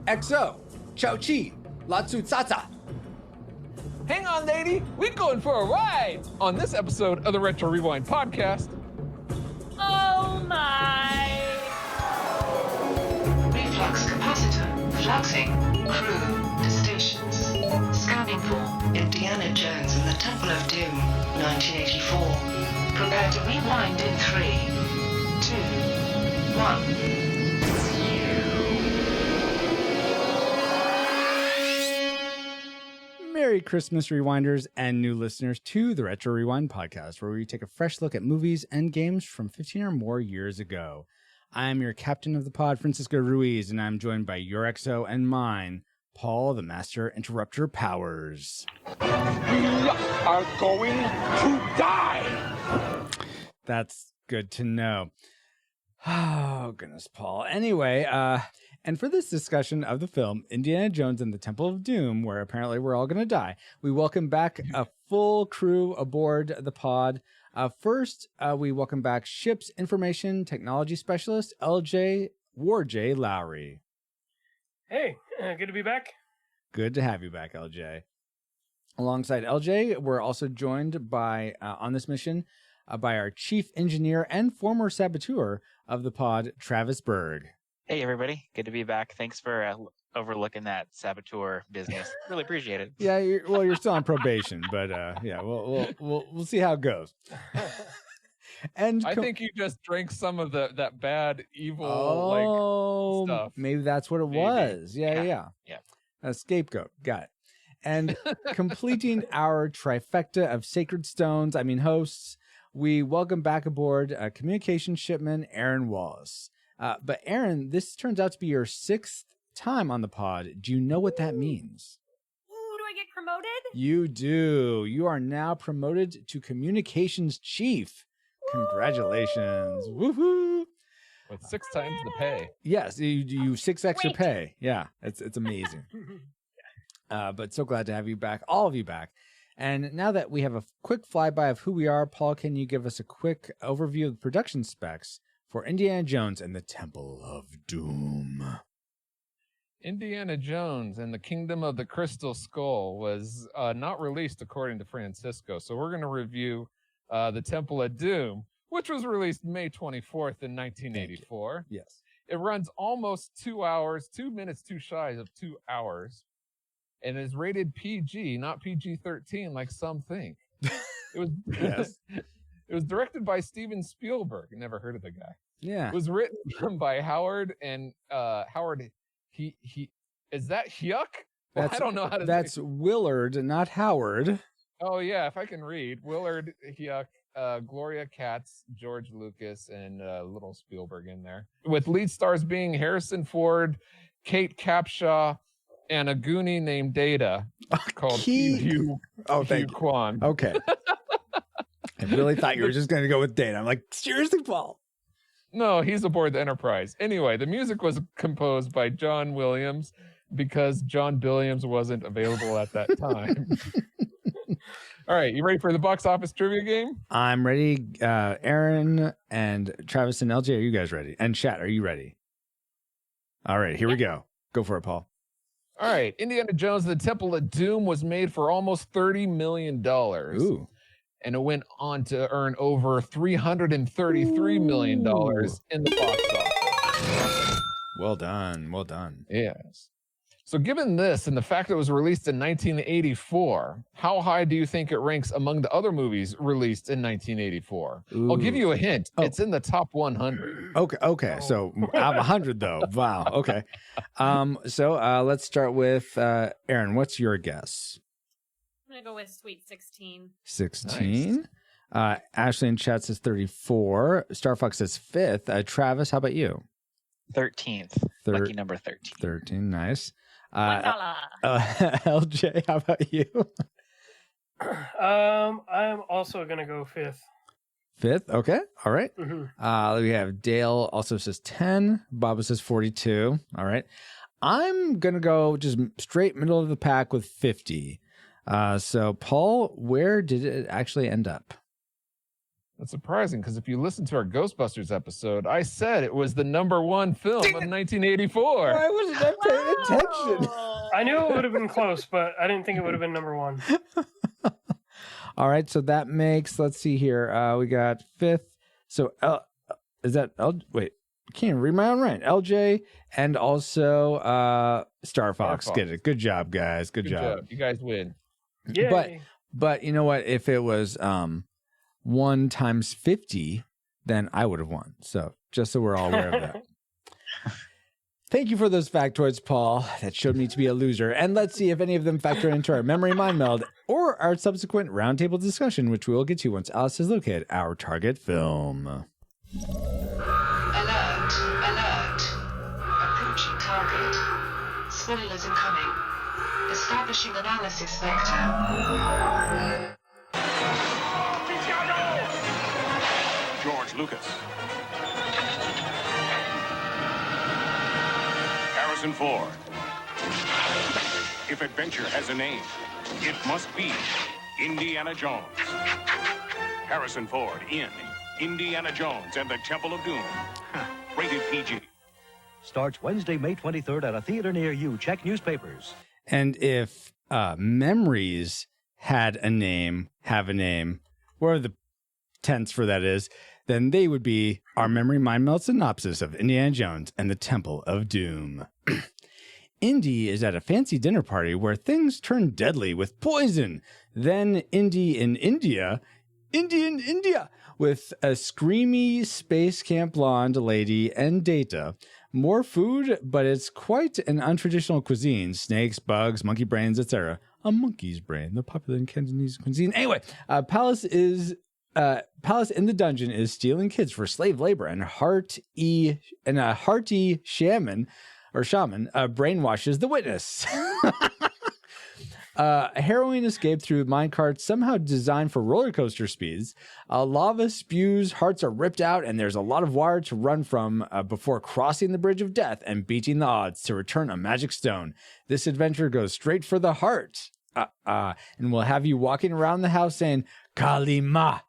XO, Chao Chi, Latsu Tsatsa. Hang on, lady. We're going for a ride on this episode of the Retro Rewind podcast. Oh my! Reflux capacitor, fluxing, crew to stations. Scanning for Indiana Jones and the Temple of Doom, 1984. Prepare to rewind in 3, 2, 1. Merry Christmas, Rewinders and new listeners to the Retro Rewind podcast, where we take a fresh look at movies and games from 15 or more years ago. I'm your captain of the pod, Francisco Ruiz, and I'm joined by your XO and mine, Paul, the Master Interrupter Powers. We are going to die! That's good to know. Oh, goodness, Paul. Anyway, and for this discussion of the film, Indiana Jones and the Temple of Doom, where apparently we're all going to die, we welcome back a full crew aboard the pod. First, we welcome back Ship's Information Technology Specialist, LJ Warj Lowry. Hey, good to be back. Good to have you back, LJ. Alongside LJ, we're also joined by, on this mission, by our chief engineer and former saboteur of the pod, Travis Berg. Hey, everybody. Good to be back. Thanks for overlooking that saboteur business. Really appreciate it. Yeah, you're still on probation, but yeah, we'll see how it goes. And I think you just drank some of that bad, evil, stuff. Maybe that's what it was. Yeah. Yeah. A scapegoat. Got it. And completing our trifecta of sacred stones, hosts, we welcome back aboard communication shipman Aaron Wallace. But Aaron, this turns out to be your 6th time on the pod. Do you know what that means? Ooh, do I get promoted? You do. You are now promoted to communications chief. Congratulations. Woohoo. With 6 times the pay. Yes, you 6 extra pay. Yeah, it's amazing. But so glad to have you back, all of you back. And now that we have a quick flyby of who we are, Paul, can you give us a quick overview of the production specs for Indiana Jones and the Temple of Doom? Indiana Jones and the Kingdom of the Crystal Skull was not released according to Francisco. So we're going to review the Temple of Doom, which was released May 24th in 1984. Yes. It runs almost 2 hours, 2 minutes too shy of 2 hours, and is rated PG, not PG-13 like some think. It was Yes. It was directed by Steven Spielberg. Never heard of the guy. Yeah. It was written by Howard and Howard. He is that Hyuk? Well, I don't know how to. That's Willard, not Howard. Oh yeah, if I can read, Willard Hyuk, Gloria Katz, George Lucas, and little Spielberg in there, with lead stars being Harrison Ford, Kate Capshaw, and a Goonie named Data called Hugh Kwan. Okay. I really thought you were just going to go with Data. I'm like, seriously, Paul? No, he's aboard the Enterprise. Anyway, the music was composed by John Williams because John Billiams wasn't available at that time. All right, you ready for the box office trivia game? I'm ready. Aaron and Travis and LJ, are you guys ready? And Chat, are you ready? All right, here we go. Go for it, Paul. All right, Indiana Jones and the Temple of Doom was made for almost $30 million. Ooh. And it went on to earn over $333 million in the box office. Well done. Well done. Yes. So given this and the fact that it was released in 1984, how high do you think it ranks among the other movies released in 1984? Ooh. I'll give you a hint. Oh. It's in the top 100. Okay. So out of 100, though. Wow. Okay. So let's start with Aaron. What's your guess? I'm going to go with Sweet 16. 16. Nice. Ashley in chat says 34. Starfox says 5th. Travis, how about you? 13th. Lucky number 13. 13. Nice. $1. LJ, how about you? I'm also going to go 5th. 5th. Okay. All right. Mm-hmm. We have Dale also says 10. Bob says 42. All right. I'm going to go just straight middle of the pack with 50. So, Paul, where did it actually end up? That's surprising because if you listen to our Ghostbusters episode, I said it was the #1 film of 1984. Why wasn't I paying attention? Oh. I knew it would have been close, but I didn't think it would have been #1. All right, so that makes, let's see here. We got 5th. So is that wait, I can't even read my own right. LJ and also Star Fox. Get it. Good job, guys. Good job. You guys win. Yay. But you know what? If it was 1 times 50, then I would have won. So just so we're all aware of that. Thank you for those factoids, Paul. That showed me to be a loser. And let's see if any of them factor into our memory mind meld or our subsequent roundtable discussion, which we will get to once Alice has located our target film. Alert, alert. Approaching target. Spoilers incoming. Establishing analysis vector. George Lucas. Harrison Ford. If adventure has a name, it must be Indiana Jones. Harrison Ford in Indiana Jones and the Temple of Doom. Rated PG. Starts Wednesday, May 23rd at a theater near you. Check newspapers. And if memories had a name, have a name, whatever the tense for that is, then they would be our memory mind meld synopsis of Indiana Jones and the Temple of Doom. Indy is at a fancy dinner party where things turn deadly with poison. Then Indy in India, with a screamy space camp blonde lady and Data. More food, but it's quite an untraditional cuisine. Snakes, bugs, monkey brains, etc. A monkey's brain, the popular in Cantonese cuisine. Anyway, Palace in the dungeon is stealing kids for slave labor, and a hearty shaman brainwashes the witness. A harrowing escape through minecart somehow designed for roller coaster speeds. Lava spews, hearts are ripped out, and there's a lot of wire to run from before crossing the bridge of death and beating the odds to return a magic stone. This adventure goes straight for the heart. And we'll have you walking around the house saying, Kalima.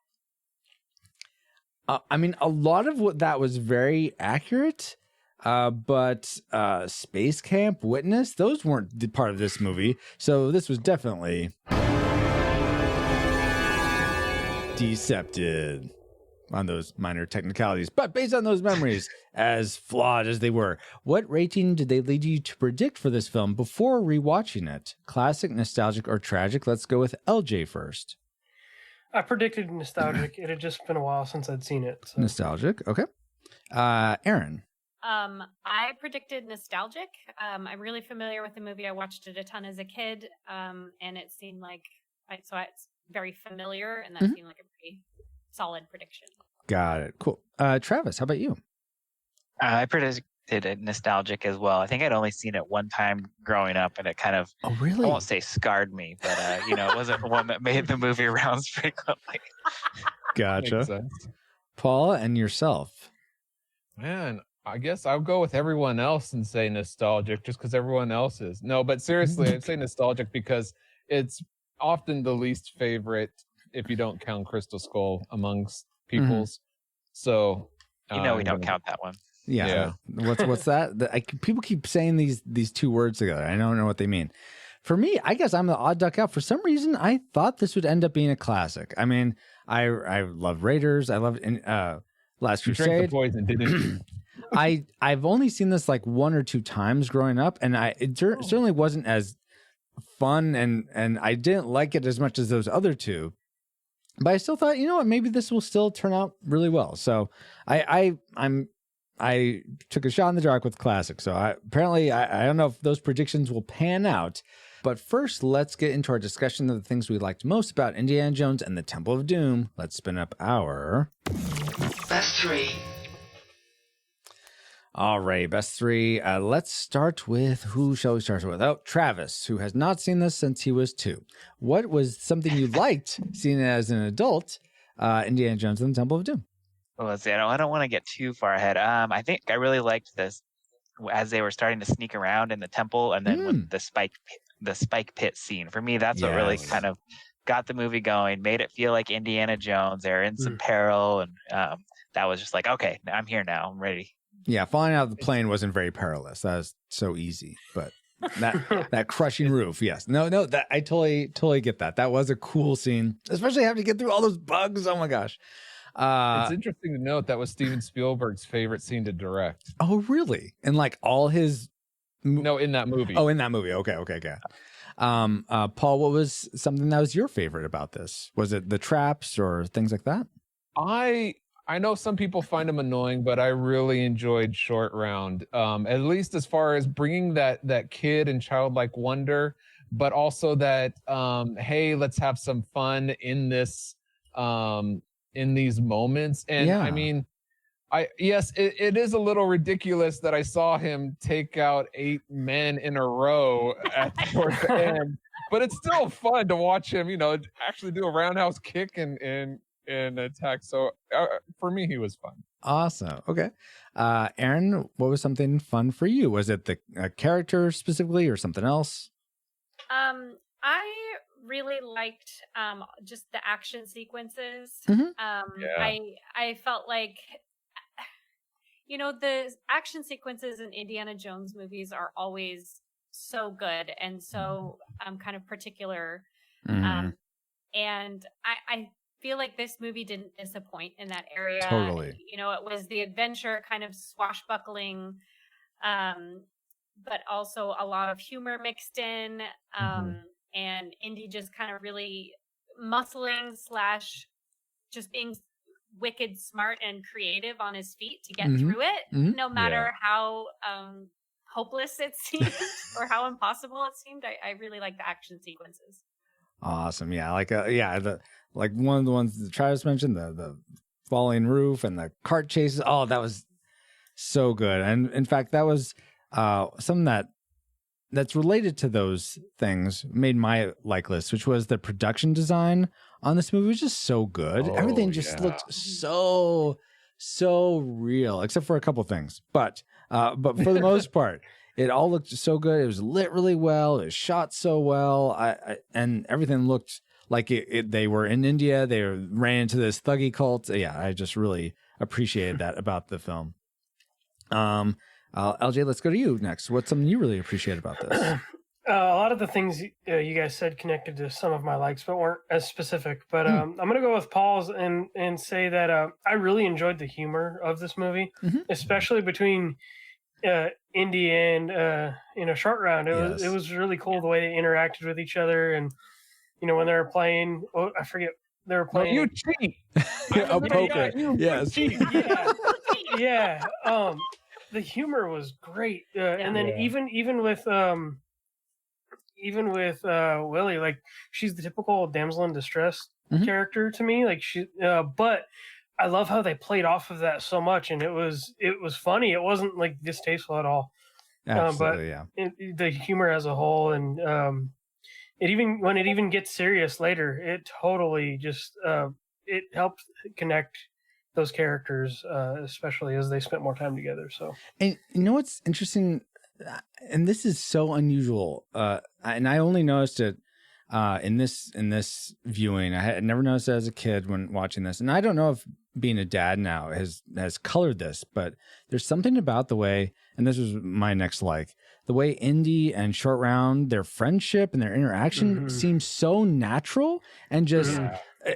I mean, a lot of what that was very accurate. But Space Camp, Witness, those weren't part of this movie. So this was definitely decepted on those minor technicalities. But based on those memories, as flawed as they were, what rating did they lead you to predict for this film before rewatching it? Classic, nostalgic, or tragic? Let's go with LJ first. I predicted nostalgic. It had just been a while since I'd seen it. So. Nostalgic, okay. Aaron. I predicted nostalgic. I'm really familiar with the movie. I watched it a ton as a kid, and it seemed like it's very familiar, and that seemed like a pretty solid prediction. Got it. Cool. Travis, how about you? I predicted it nostalgic as well. I think I'd only seen it one time growing up, and it kind of, oh, really? I won't say scarred me, but it wasn't one that made the movie rounds frequently. Gotcha. Paul, and yourself? Man, I guess I'll go with everyone else and say nostalgic just because everyone else is. No, but seriously, I'd say nostalgic because it's often the least favorite if you don't count Crystal Skull amongst people's. So we don't count that one. Yeah. What's that? People keep saying these two words together. I don't know what they mean. For me, I guess I'm the odd duck out. For some reason, I thought this would end up being a classic. I mean, I love Raiders. I loved Last Crusade. You drank the poison, didn't you? I've only seen this like 1 or 2 times growing up, and it certainly wasn't as fun, and I didn't like it as much as those other two. But I still thought, you know what, maybe this will still turn out really well. So I took a shot in the dark with classic. So I don't know if those predictions will pan out. But first, let's get into our discussion of the things we liked most about Indiana Jones and the Temple of Doom. Let's spin up our Best 3. All right, best 3. Let's start with, who shall we start with? Oh, Travis, who has not seen this since he was 2. What was something you liked seeing it as an adult, Indiana Jones and the Temple of Doom? Well, let's see. I don't want to get too far ahead. I think I really liked this as they were starting to sneak around in the temple, and then with the spike pit scene. For me, that's what really kind of got the movie going, made it feel like Indiana Jones. They're in some peril, and that was just like, okay, I'm here now. I'm ready. Yeah, falling out of the plane wasn't very perilous. That was so easy, but that crushing roof, yes. No, that I totally get that. That was a cool scene, especially having to get through all those bugs. Oh my gosh. It's interesting to note that was Steven Spielberg's favorite scene to direct. Oh, really? And like all his No, in that movie. Oh, in that movie. Okay. Paul, what was something that was your favorite about this? Was it the traps or things like that? I know some people find him annoying, but I really enjoyed Short Round. At least as far as bringing that kid and childlike wonder, but also that hey, let's have some fun in this in these moments. And I mean, it is a little ridiculous that I saw him take out 8 men in a row towards the end, but it's still fun to watch him, actually do a roundhouse kick and attack. So for me, he was fun. Awesome. Okay. Aaron, what was something fun for you? Was it the character specifically or something else? I really liked just the action sequences. I felt like the action sequences in Indiana Jones movies are always so good and so kind of particular. And I feel like this movie didn't disappoint in that area. Totally. It was the adventure kind of swashbuckling, but also a lot of humor mixed in, and Indy just kind of really muscling / just being wicked smart and creative on his feet to get through it, no matter how hopeless it seemed or how impossible it seemed. I really like the action sequences. Awesome. Yeah. Like one of the ones that Travis mentioned, the falling roof and the cart chases. Oh, that was so good. And in fact, that was something that's related to those things made my like list, which was the production design on this movie was just so good. Everything just looked so real, except for a couple things. But for the most part, it all looked so good. It was lit really well. It was shot so well. And everything looked like they were in India. They ran into this thuggy cult. Yeah, I just really appreciated that about the film. LJ, let's go to you next. What's something you really appreciate about this? A lot of the things you guys said connected to some of my likes, but weren't as specific. But I'm going to go with Paul's and say that I really enjoyed the humor of this movie, especially between Indy and Short Round. It was really cool the way they interacted with each other, and when they were playing, I forget they were playing. You cheat. A poker. Yes. Yeah. The humor was great, and then even with Willie, like she's the typical damsel in distress character to me. Like but I love how they played off of that so much, and it was funny. It wasn't like distasteful at all. Absolutely, the humor as a whole, and when it even gets serious later, it totally just it helped connect those characters, especially as they spent more time together. So, and what's interesting, and this is so unusual, and I only noticed it in this viewing. I had never noticed it as a kid when watching this, and I don't know if being a dad now has colored this, but there's something about the way, and this was my next the way Indy and Short Round, their friendship and their interaction seems so natural and just.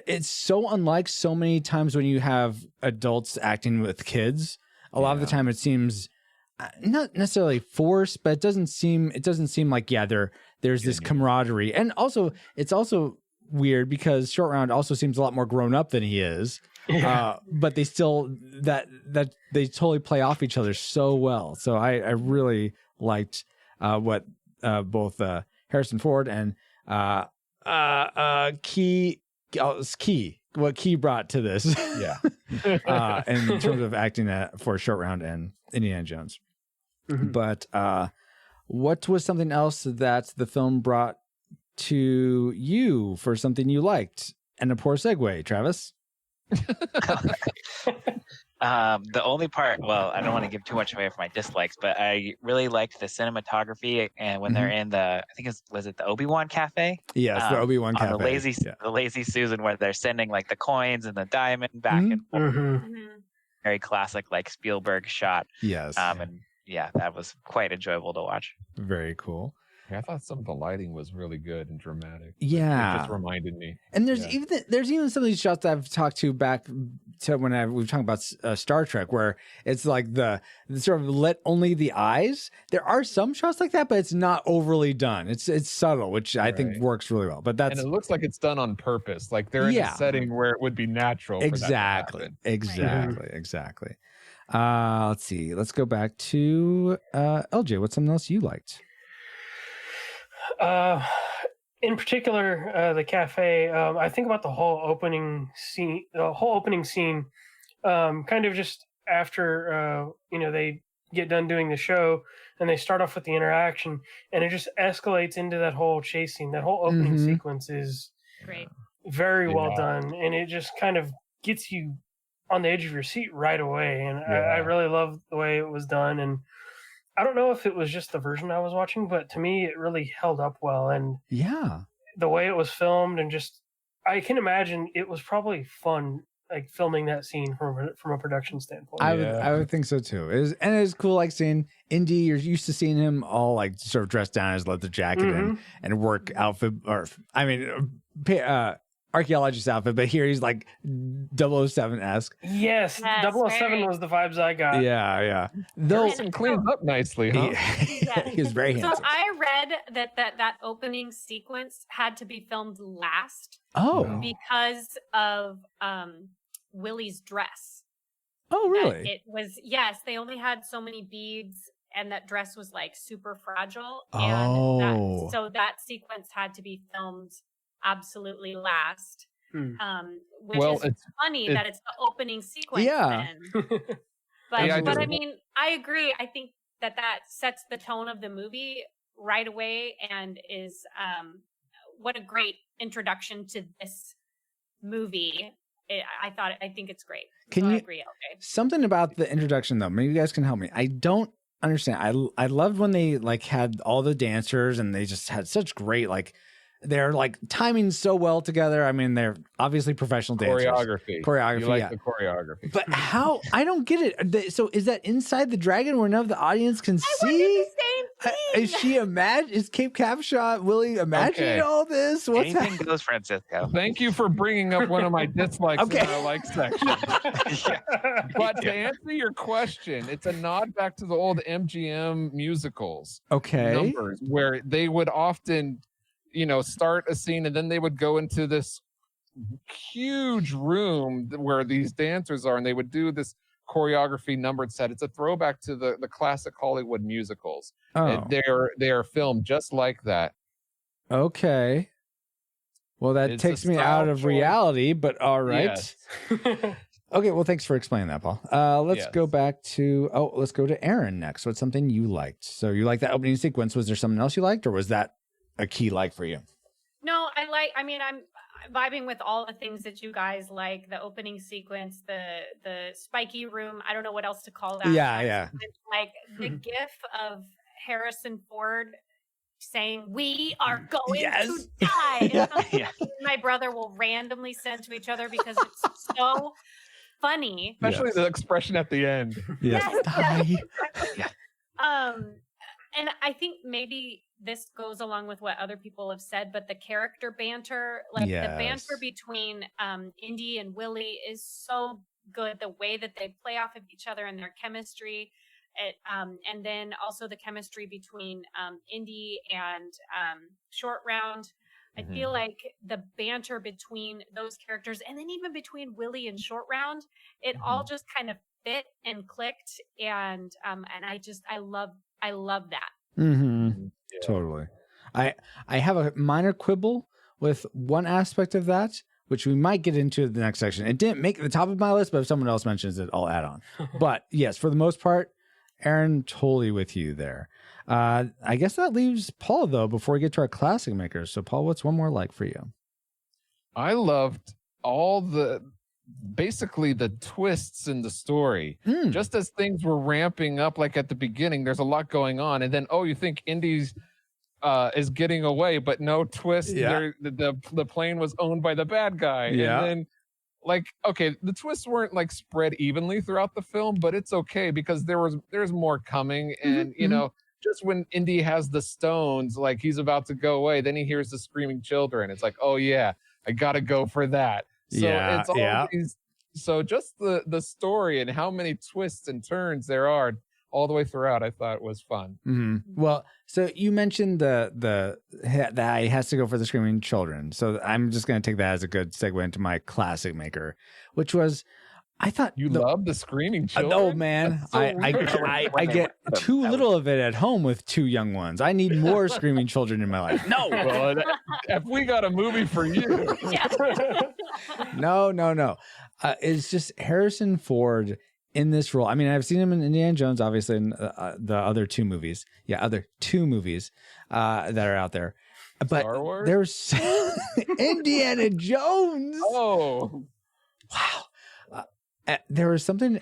It's so unlike so many times when you have adults acting with kids. A lot of the time it seems not necessarily forced, but it doesn't seem like there's this camaraderie. And also it's also weird because Short Round also seems a lot more grown up than he is. But they still that they totally play off each other so well. So I really liked what both Harrison Ford and what Key brought to this. In terms of acting for Short Round and Indiana Jones. But what was something else that the film brought to you for something you liked? And a poor segue, Travis. The only part, well, I don't want to give too much away for my dislikes, but I really liked the cinematography and when they're in the, I think was it the Obi-Wan Cafe? Yes, the Obi-Wan on Cafe. the Lazy Susan, where they're sending like the coins and the diamond back and forth. Very classic, like Spielberg shot. Yes. And yeah, that was quite enjoyable to watch. Very cool. Yeah, I thought some of the lighting was really good and dramatic. Yeah, it just reminded me. And there's even some of these shots that I've talked to back to when we were talking about Star Trek, where it's like the sort of lit only the eyes. There are some shots like that, but it's not overly done. It's subtle, which I think works really well. But and it looks like it's done on purpose. Like they're in a setting where it would be natural. Exactly. Let's see. Let's go back to LJ. What's something else you liked? In particular, the cafe. I think about the whole opening scene. Kind of just after they get done doing the show, and they start off with the interaction, and it just escalates into that whole chase scene. That whole opening sequence is great, very well done, and it just kind of gets you on the edge of your seat right away. And I really love the way it was done. And I don't know if it was just the version I was watching, but to me, it really held up well. And the way it was filmed, and just, I can imagine it was probably fun, like filming that scene from a production standpoint. I would think so too. It was cool, like seeing Indy. You're used to seeing him all like sort of dressed down in his leather jacket and work outfit, or archaeologist outfit, but here he's like 007-esque. Yes, 007 was the vibes I got. Yeah. Harrison cleans up nicely, huh? He was very handsome. So I read that opening sequence had to be filmed last. Because of Willie's dress. Oh, really? It was, they only had so many beads, and that dress was like super fragile. So that sequence had to be filmed absolutely last. Which is funny that it's the opening sequence. But I mean, I agree. I think that sets the tone of the movie right away, and is what a great introduction to this movie. I think it's great. I agree, LJ. Something about the introduction though, maybe you guys can help me. I don't understand. I loved when they like had all the dancers, and they just had such great they're like timing so well together. I mean, they're obviously professional dancers. Choreography. You like the choreography. But how? I don't get it. So is that inside the dragon where none of the audience can see? The same thing. Is she Is Cape Capshaw Willie imagining all this? What's Anything goes, Francisco. Thank you for bringing up one of my dislikes in our like section. But to answer your question, it's a nod back to the old MGM musicals. Numbers where they would often start a scene, and then they would go into this huge room where these dancers are, and they would do this choreography numbered set. It's a throwback to the classic Hollywood musicals. They are filmed just like that. Okay. Well, that takes me out of reality, but all right. Yes. Okay, well, thanks for explaining that, Paul. Let's go back to let's go to Aaron next. What's something you liked? So you liked that opening sequence. Was there something else you liked, or was that a key like for you? No, I'm vibing with all the things that you guys like. The opening sequence, the spiky room. I don't know what else to call that. Yeah. Like the gif of Harrison Ford saying, "We are going to die." My brother will randomly send to each other because it's so funny. Especially the expression at the end. Yes. And I think maybe this goes along with what other people have said, but the character banter, the banter between Indy and Willie is so good. The way that they play off of each other and their chemistry, and then also the chemistry between Indy and Short Round. I feel like the banter between those characters, and then even between Willie and Short Round, it all just kind of fit and clicked, and I love that. Totally. I have a minor quibble with one aspect of that, which we might get into the next section. It didn't make the top of my list, but if someone else mentions it, I'll add on. But yes, for the most part, Aaron, totally with you there. I guess that leaves Paul, though, before we get to our classic makers. So, Paul, what's one more like for you? I loved all the basically the twists in the story. Just as things were ramping up, like at the beginning, there's a lot going on, and then you think Indy's is getting away, but no twist. Yeah. The plane was owned by the bad guy, Yeah. and then the twists weren't like spread evenly throughout the film, but it's okay because there's more coming, and just when Indy has the stones, like he's about to go away, then he hears the screaming children. It's like, oh yeah, I gotta go for that. So it's all these, so just the story and how many twists and turns there are all the way throughout, I thought was fun. Well, so you mentioned that he has to go for the screaming children. So I'm just going to take that as a good segue into my classic maker, which was, I thought you love the screaming children. No, man, So I get too little of it at home with 2 young ones. I need more screaming children in my life. No, well, if we got a movie for you, no. It's just Harrison Ford in this role. I mean, I've seen him in Indiana Jones, obviously, in the other 2 movies. Yeah, other 2 movies that are out there. But Star Wars? There's Indiana Jones. Oh, wow. There was something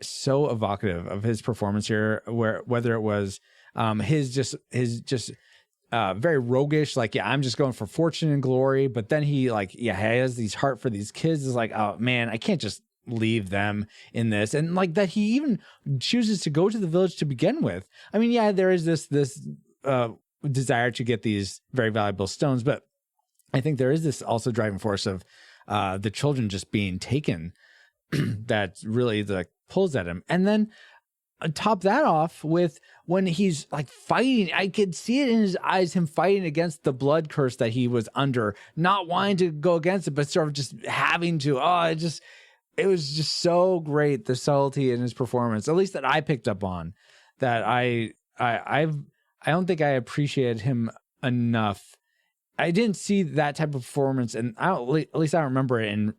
so evocative of his performance here, whether it was his just very roguish, like, yeah, I'm just going for fortune and glory, but then he has these heart for these kids. Is like, oh man, I can't just leave them in this, and like that he even chooses to go to the village to begin with. I mean, yeah, there is this desire to get these very valuable stones, but I think there is this also driving force of the children just being taken that really pulls at him. And then top that off with when he's like fighting, I could see it in his eyes, him fighting against the blood curse that he was under, not wanting to go against it, but sort of just having to. It was just so great, the subtlety in his performance, at least that I picked up on, that I don't think I appreciated him enough. I didn't see that type of performance, and at least I don't remember it in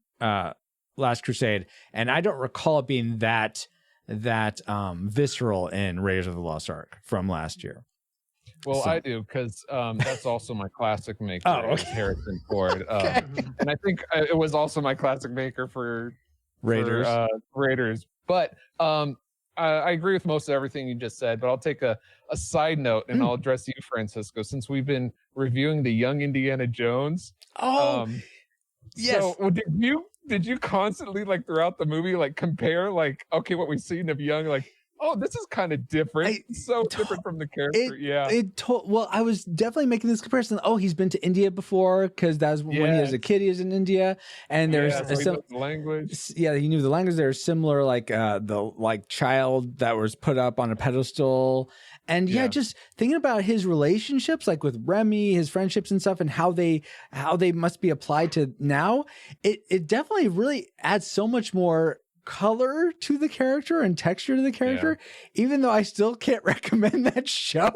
Last Crusade, and I don't recall it being that visceral in Raiders of the Lost Ark from last year. Well, I do, because that's also my classic maker. Oh, okay. Harrison Ford. Okay. And I think it was also my classic maker for Raiders. Raiders. But I agree with most of everything you just said, but I'll take a side note and I'll address you, Francisco, since we've been reviewing the Young Indiana Jones. Yes. So did you constantly, like, throughout the movie, like, compare, like, okay, what we've seen of Young, like, oh, this is kind of different. Different from the character. Well, I was definitely making this comparison. Oh, he's been to India before, because that's when he was a kid. He was in India, and there's so he knows the language. Yeah, he knew the language. There's similar, like the child that was put up on a pedestal, and just thinking about his relationships, like with Remy, his friendships and stuff, and how they must be applied to now. It definitely really adds so much more color to the character and texture to the character, even though I still can't recommend that show.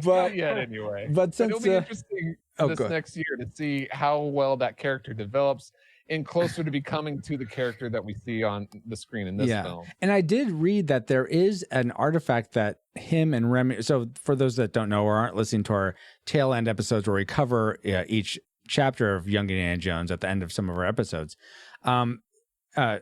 But anyway, but it'll be interesting next year to see how well that character develops and closer to becoming to the character that we see on the screen in this film. And I did read that there is an artifact that him and Remy. So for those that don't know or aren't listening to our tail end episodes where we cover each chapter of Young Indiana Jones at the end of some of our episodes,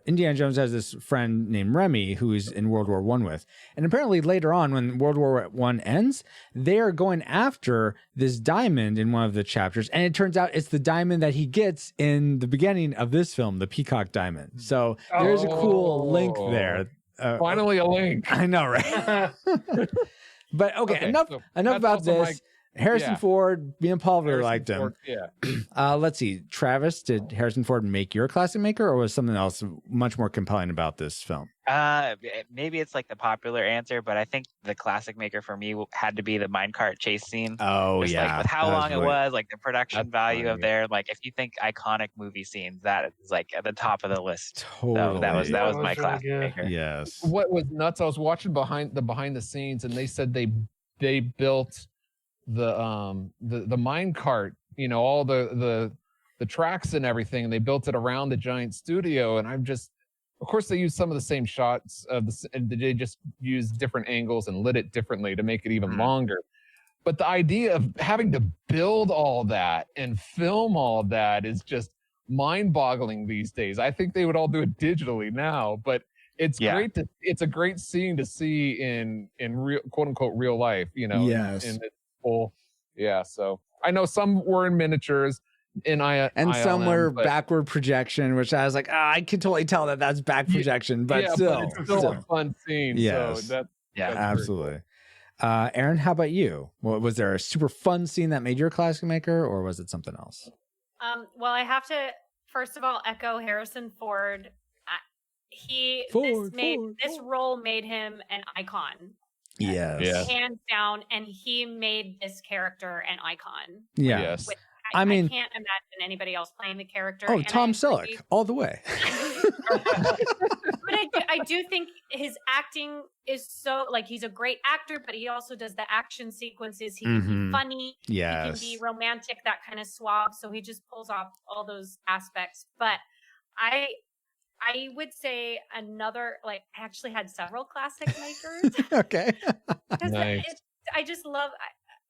Indiana Jones has this friend named Remy who he's in World War I with. And apparently later on, when World War I ends, they are going after this diamond in one of the chapters. And it turns out it's the diamond that he gets in the beginning of this film, the Peacock Diamond. So there's a cool link there. Finally a link. I know, right? But okay, enough about this. Harrison Ford, me and Paul really liked him. Let's see. Travis, did Harrison Ford make your classic maker, or was something else much more compelling about this film? Maybe it's like the popular answer, but I think the classic maker for me had to be the minecart chase scene. Oh, just, like, with how long it was, like the production value of there. Like, if you think iconic movie scenes, that is like at the top of the list. Totally. So that was my classic maker. Yes. What was nuts? I was watching behind the scenes, and they said they built the mine cart, all the tracks and everything, and they built it around the giant studio. And I'm just, of course, they used some of the same shots and they just used different angles and lit it differently to make it even longer. But the idea of having to build all that and film all that is just mind-boggling these days. I think they would all do it digitally now, but it's Yeah. it's a great scene to see in real, quote unquote, real life, you know. Yes. In its full, yeah. So I know some were in miniatures in and some ILM, were but- backward projection, which I was like, I can totally tell that that's back projection, but yeah, still, but it's still a fun scene. Yes. So that's Yeah. very absolutely. Aaron, how about you? Was there a super fun scene that made your classic maker, or was it something else? Well, I have to first of all echo Harrison Ford. Ford. This role made him an icon, Yes. Yeah. hands down, and he made this character an icon. Yeah. Yes. I mean- I can't imagine anybody else playing the character. Oh, and Tom I Selleck, agree- all the way. But I do think his acting is so, like, he's a great actor, but he also does the action sequences. He can Mhm. be funny. Yes. He can be romantic, that kind of suave. So he just pulls off all those aspects. But I would say another, like, I actually had several classic makers. Okay. Because Nice. I just love,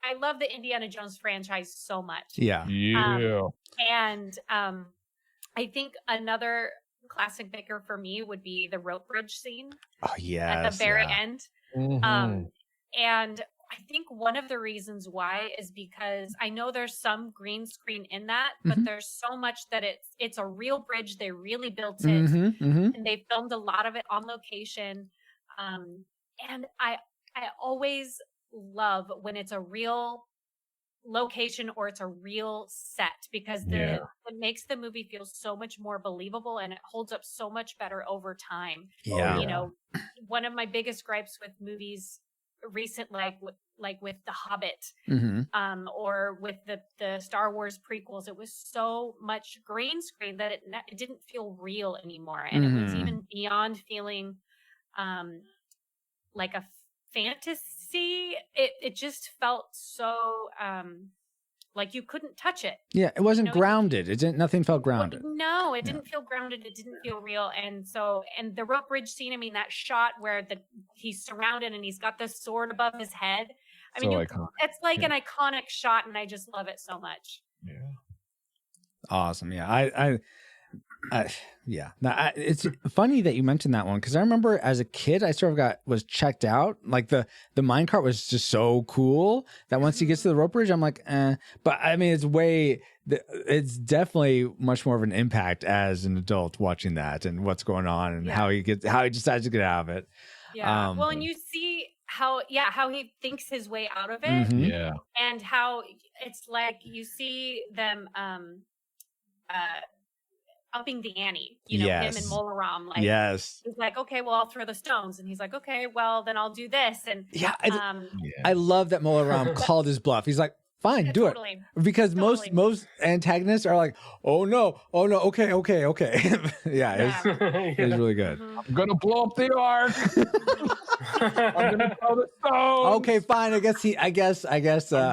I love the Indiana Jones franchise so much. Yeah. Yeah. And I think another classic maker for me would be the rope bridge scene Oh, yes. at the very yeah. end. Mhm. And I think one of the reasons why is because I know there's some green screen in that, but Mhm. there's so much that it's a real bridge. They really built it, Mhm, mhm. and they filmed a lot of it on location. And I always love when it's a real location or it's a real set, because Yeah. it makes the movie feel so much more believable, and it holds up so much better over time. Yeah. You know, one of my biggest gripes with movies recent, like with The Hobbit, Mhm. or with the Star Wars prequels, it was so much green screen that it didn't feel real anymore, and it was Mhm. even beyond feeling like a fantasy. It just felt so like you couldn't touch it. Yeah. It wasn't know, grounded. It didn't. Nothing felt Well, grounded. no, it Yeah. didn't feel grounded. It didn't feel real. And the rope bridge scene, I mean, that shot where he's surrounded and he's got the sword above his head. I mean, So iconic. it's like Yeah. an iconic shot, and I just love it so much. Yeah. Awesome. Yeah. Yeah. Now, it's funny that you mentioned that one, because I remember as a kid, I sort of was checked out. Like the minecart was just so cool that once he gets to the rope bridge, I'm like, eh. But I mean, it's definitely much more of an impact as an adult watching that and what's going on and Yeah. how he decides to get out of it. Yeah. Well, and you see how he thinks his way out of it, Mhm. Yeah. and how it's like you see them upping the ante, him Yes. and Molaram. Like, Yes. he's like, okay, well, I'll throw the stones, and he's like, okay, well, then I'll do this, and Yeah. Yeah. I love that Molaram called his bluff. He's like, fine, do totally. it. Because Totally. most antagonists are like, oh no, okay. Yeah, it's really good. Mhm. I'm gonna blow up the ark. I'm gonna throw the stones. Okay, fine. I guess. I'm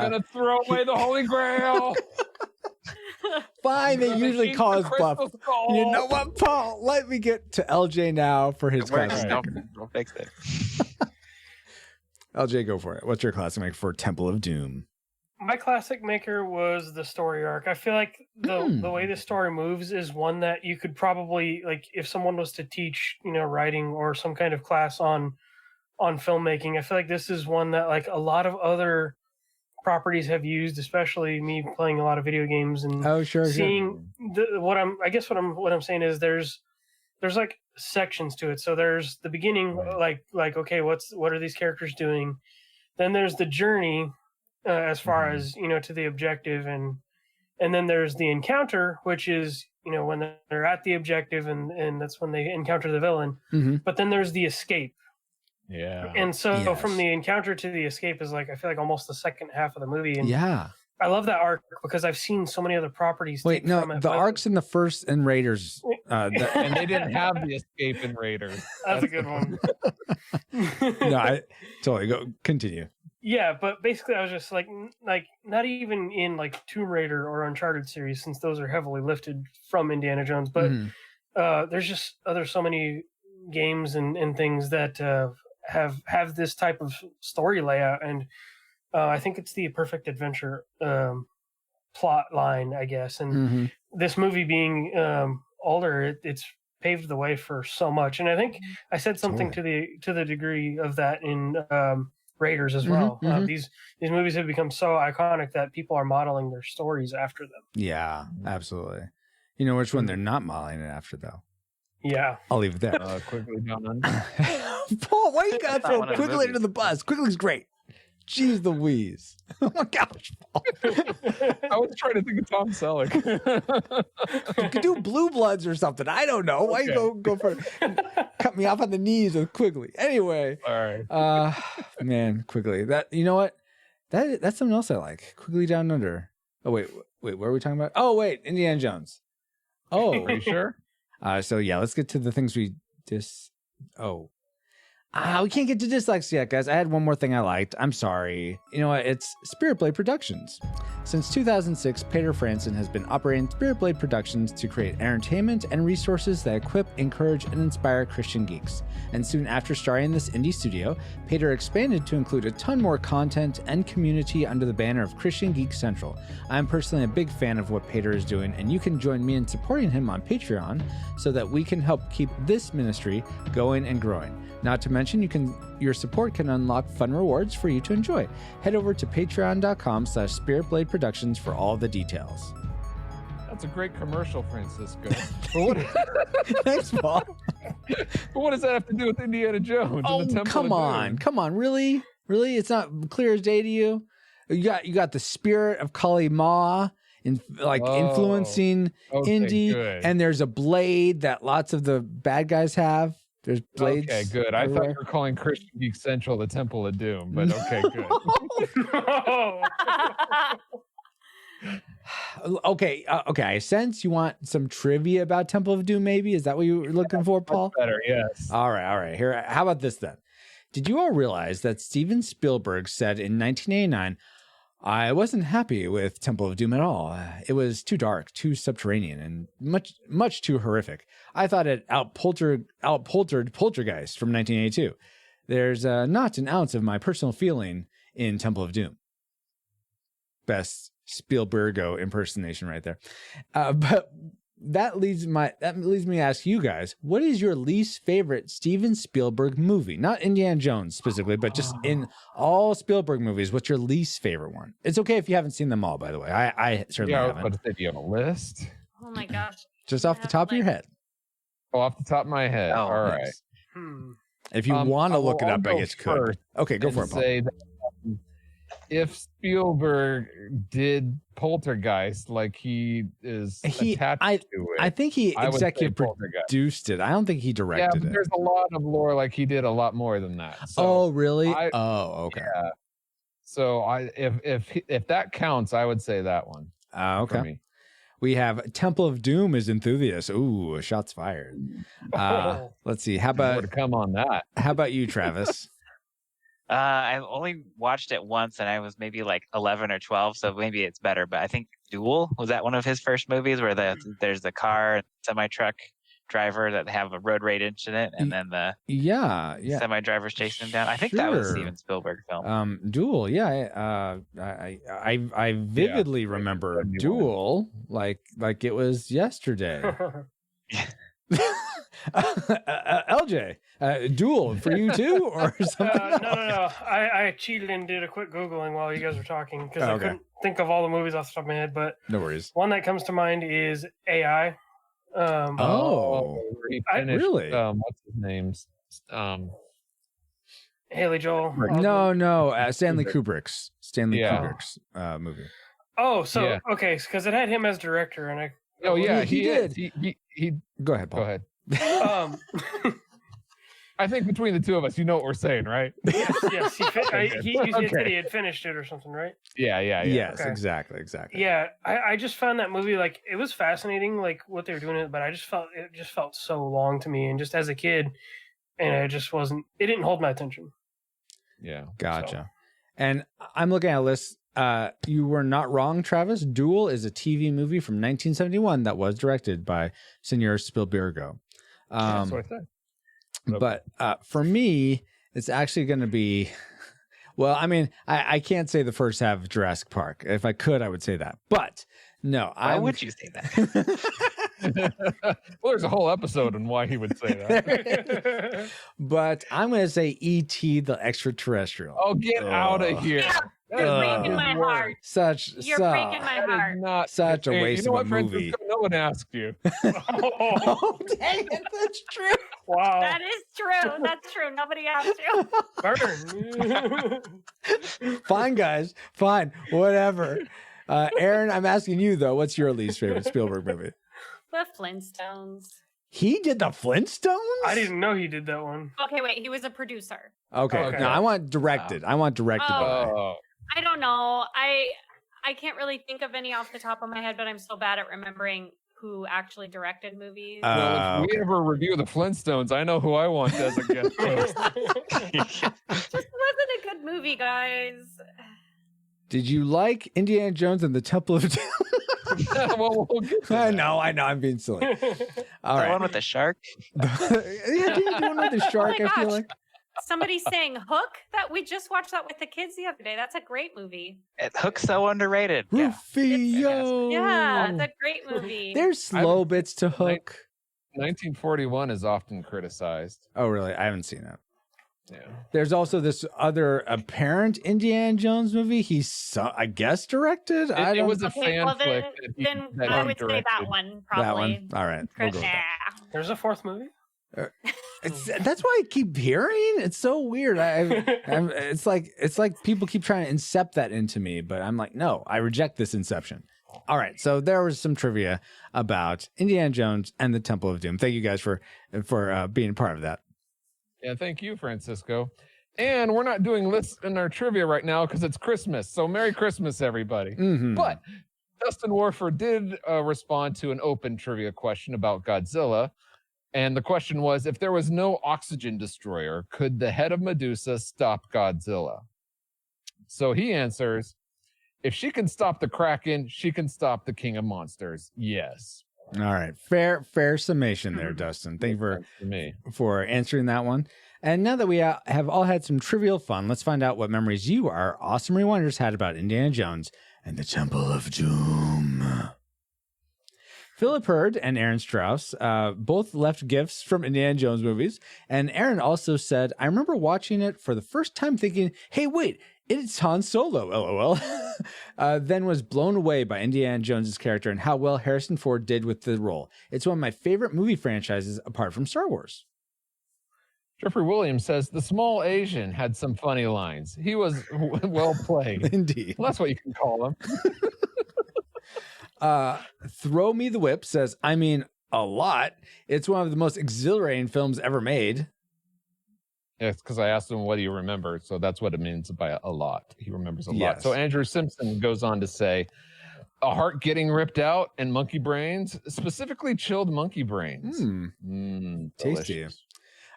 gonna throw away the Holy Grail. Fine. They I'm gonna usually eat call the his bluff. crystal skull. You know what, Paul? Let me get to LJ now for his It works. classic. Don't fix it. LJ, go for it. What's your classic make for Temple of Doom? My classic maker was the story arc. I feel like the way the story moves is one that you could probably, like, if someone was to teach, writing or some kind of class on filmmaking, I feel like this is one that, like, a lot of other properties have used, especially me playing a lot of video games and Oh, sure. seeing what I'm saying is there's like sections to it. So there's the beginning, Right. like okay, what are these characters doing? Then there's the journey, as far Mhm. as to the objective, and then there's the encounter, which is when they're at the objective, and that's when they encounter the villain. Mhm. But then there's the escape, Yeah. and so Yes. from the encounter to the escape is, like, I feel like almost the second half of the movie. And Yeah. I love that arc because I've seen so many other proproperties. Wait, take no, from it, the but- arcs in the first and Raiders. And they didn't have the escape in Raiders. That's a good one. No, I totally go. Continue. Yeah, but basically, I was just like not even in, like, Tomb Raider or Uncharted series, since those are heavily lifted from Indiana Jones. But Mhm. there's so many games and things that have this type of story layout, and I think it's the perfect adventure plot line, I guess. And this movie being older, it's paved the way for so much. And I think I said something to the degree of that in Raiders as well. These movies have become so iconic that people are modeling their stories after them. Yeah, absolutely. You know which one they're not modeling it after, though? Yeah. I'll leave it there. Quickly Down Under. Paul, why you gotta That's not throw one of the Quigley movies. under the bus? Quigley's great. Jeez Louise. Oh my gosh, Paul. I was trying to think of Tom Selleck. You could do Blue Bloods or something. I don't know. Why you go for cut me off on the knees with Quigley? Anyway. All right. Man, Quigley. That, you know what? That's something else I like. Quigley Down Under. Oh wait, what are we talking about? Oh wait, Indiana Jones. Oh, Are you sure? So yeah, let's get to the things we we can't get to dislikes yet, guys. I had one more thing I liked. I'm sorry. You know what? It's Spirit Blade Productions. Since 2006, Peter Franson has been operating Spirit Blade Productions to create entertainment and resources that equip, encourage, and inspire Christian geeks. And soon after starting this indie studio, Peter expanded to include a ton more content and community under the banner of Christian Geek Central. I'm personally a big fan of what Peter is doing, and you can join me in supporting him on Patreon so that we can help keep this ministry going and growing. Not to mention, your support can unlock fun rewards for you to enjoy. Head over to patreon.com/Spiritblade Productions for all the details. That's a great commercial, Francisco. But Thanks, Paul. what does that have to do with Indiana Jones? Oh, and the Temple come of on. Doom? Come on. Really? Really? It's not clear as day to you? You got the spirit of Kali Ma influencing Indy, good. and there's a blade that lots of the bad guys have. There's blades. Okay, good. I thought everywhere. you were calling Christian Geek Central the Temple of Doom, but okay, good. Okay. I sense you want some trivia about Temple of Doom, maybe? Is that what you were looking for, Paul? Better, yes. All right. Here, how about this then? Did you all realize that Steven Spielberg said in 1989, I wasn't happy with Temple of Doom at all. It was too dark, too subterranean, and much too horrific. I thought it outpoltered Poltergeist from 1982. There's not an ounce of my personal feeling in Temple of Doom. Best Spielbergo impersonation right there. But that leads me to ask you guys, what is your least favorite Steven Spielberg movie? Not Indiana Jones specifically, but just in all Spielberg movies, what's your least favorite one? It's okay if you haven't seen them all, by the way. I certainly haven't. But do you have a list? Oh my gosh. Just off the top of your head. Oh, off the top of my head. Oh, all right. Yes. If you want to look it up, I guess could. first Okay, go for it, Paul. Say that, if Spielberg did Poltergeist like he is attached to it, I think he I would say executive Poltergeist. produced it. I don't think he Yeah, directed but it. there's a lot of lore like he did a lot more than that. So, Oh, really? I- Okay. yeah. So if that counts, I would say that one. For Okay. me. We have Temple of Doom is enthusiast. Ooh, shots fired. Let's see. How More to about come on that. you, Travis? I only watched it once, and I was maybe like 11 or 12, so maybe it's better. But I think Duel, was that one of his first movies where there's the car and semi-truck driver that have a road rage incident, and then the Yeah. semi-drivers chasing him down? I think that was a Sure. Steven Spielberg film. Duel. Yeah. I vividly remember that'd be Duel like it was yesterday. LJ, Duel for you too, or something? No. I cheated and did a quick Googling while you guys were talking because I Okay. couldn't think of all the movies off the top of my head. But No worries. one that comes to mind is AI. Oh, where he I- finished, really? What's his name? Haley Joel. No. Stanley Kubrick's Yeah. movie. Oh, so Yeah. okay, because it had him as director, and Oh yeah, he he did. is. He Go ahead, Paul. Go ahead. um, I think between the two of us, you know what we're saying, right? yes, you said Okay. he had finished it or something, right? Yeah. Yes, Okay. exactly. Yeah, I just found that movie like it was fascinating, like what they were doing, but it just felt so long to me, and just as a kid, and it didn't hold my attention. Yeah. Gotcha. And I'm looking at a list. You were not wrong, Travis. Duel is a TV movie from 1971 that was directed by Senor Spielbergo. That's what I said. But for me, it's actually going to be Well, I mean, I can't say the first half of Jurassic Park. If I could, I would say that. But no, Why would you say that? Well, there's a whole episode on why he would say that. But I'm going to say E.T. the Extraterrestrial. Oh, get out of here. Yeah, That you're is breaking the my worst. heart. Such You're breaking my That is heart. not Such a Hey, waste you know of what, a movie. Francisco? No one asked you. Oh, dang it. That's true. Wow. That is true. That's true. Nobody asked you. Burn. Fine, guys. Fine. Whatever. Aaron, I'm asking you, though. What's your least favorite Spielberg movie? The Flintstones. He did the Flintstones? I didn't know he did that one. Okay, wait. He was a producer. Okay. Okay. No, I want directed. I want directed by. Oh, I don't know. I can't really think of any off the top of my head, but I'm so bad at remembering who actually directed movies. well, if we ever review the Flintstones, I know who I want as a guest host. It just wasn't a good movie, guys. Did you like Indiana Jones and the Temple of Doom? Well, we'll get to I that. know, I'm being silly. All The right. one with the shark? Yeah, didn't you do one with the shark, my I feel gosh. like? Somebody saying Hook. That we just watched that with the kids the other day. That's a great movie. Hook's so underrated. Yeah. Rufio. Yeah, it's a great movie. There's slow bits to Hook. 1941 is often criticized. Oh, really? I haven't seen it. Yeah. There's also this other apparent Indiana Jones movie. He's, I guess, directed. It was a Okay, fan well, flick. then that I he would say that directed. one That probably. one. All right. We'll go with that. Nah. There's a fourth movie? That's why I keep hearing. It's so weird. It's like people keep trying to incept that into me, but I'm like, no, I reject this inception. All right, so there was some trivia about Indiana Jones and the Temple of Doom. Thank you guys for being a part of that. Yeah, thank you, Francisco. And we're not doing lists in our trivia right now because it's Christmas. So Merry Christmas, everybody. Mhm. But Dustin Warford did respond to an open trivia question about Godzilla. And the question was, if there was no oxygen destroyer, could the head of Medusa stop Godzilla? So he answers, if she can stop the Kraken, she can stop the King of Monsters. Yes. All right, fair summation there, Dustin. Thank you For me. for answering that one. And now that we have all had some trivial fun, let's find out what memories you, our awesome rewinders, had about Indiana Jones and the Temple of Doom. Philip Hurd and Aaron Strauss both left gifts from Indiana Jones movies. And Aaron also said, I remember watching it for the first time thinking, hey, wait, it's Han Solo, LOL. Then was blown away by Indiana Jones's character and how well Harrison Ford did with the role. It's one of my favorite movie franchises apart from Star Wars. Jeffrey Williams says, the small Asian had some funny lines. He was well played. Indeed. Well, that's what you can call him. Throw Me the Whip says, I mean, a lot. It's one of the most exhilarating films ever made. Yeah, it's because I asked him what do you remember, so that's what it means by a lot. He remembers a lot. Yes. So Andrew Simpson goes on to say, a heart getting ripped out and monkey brains, specifically chilled monkey brains. Tasty. Delicious.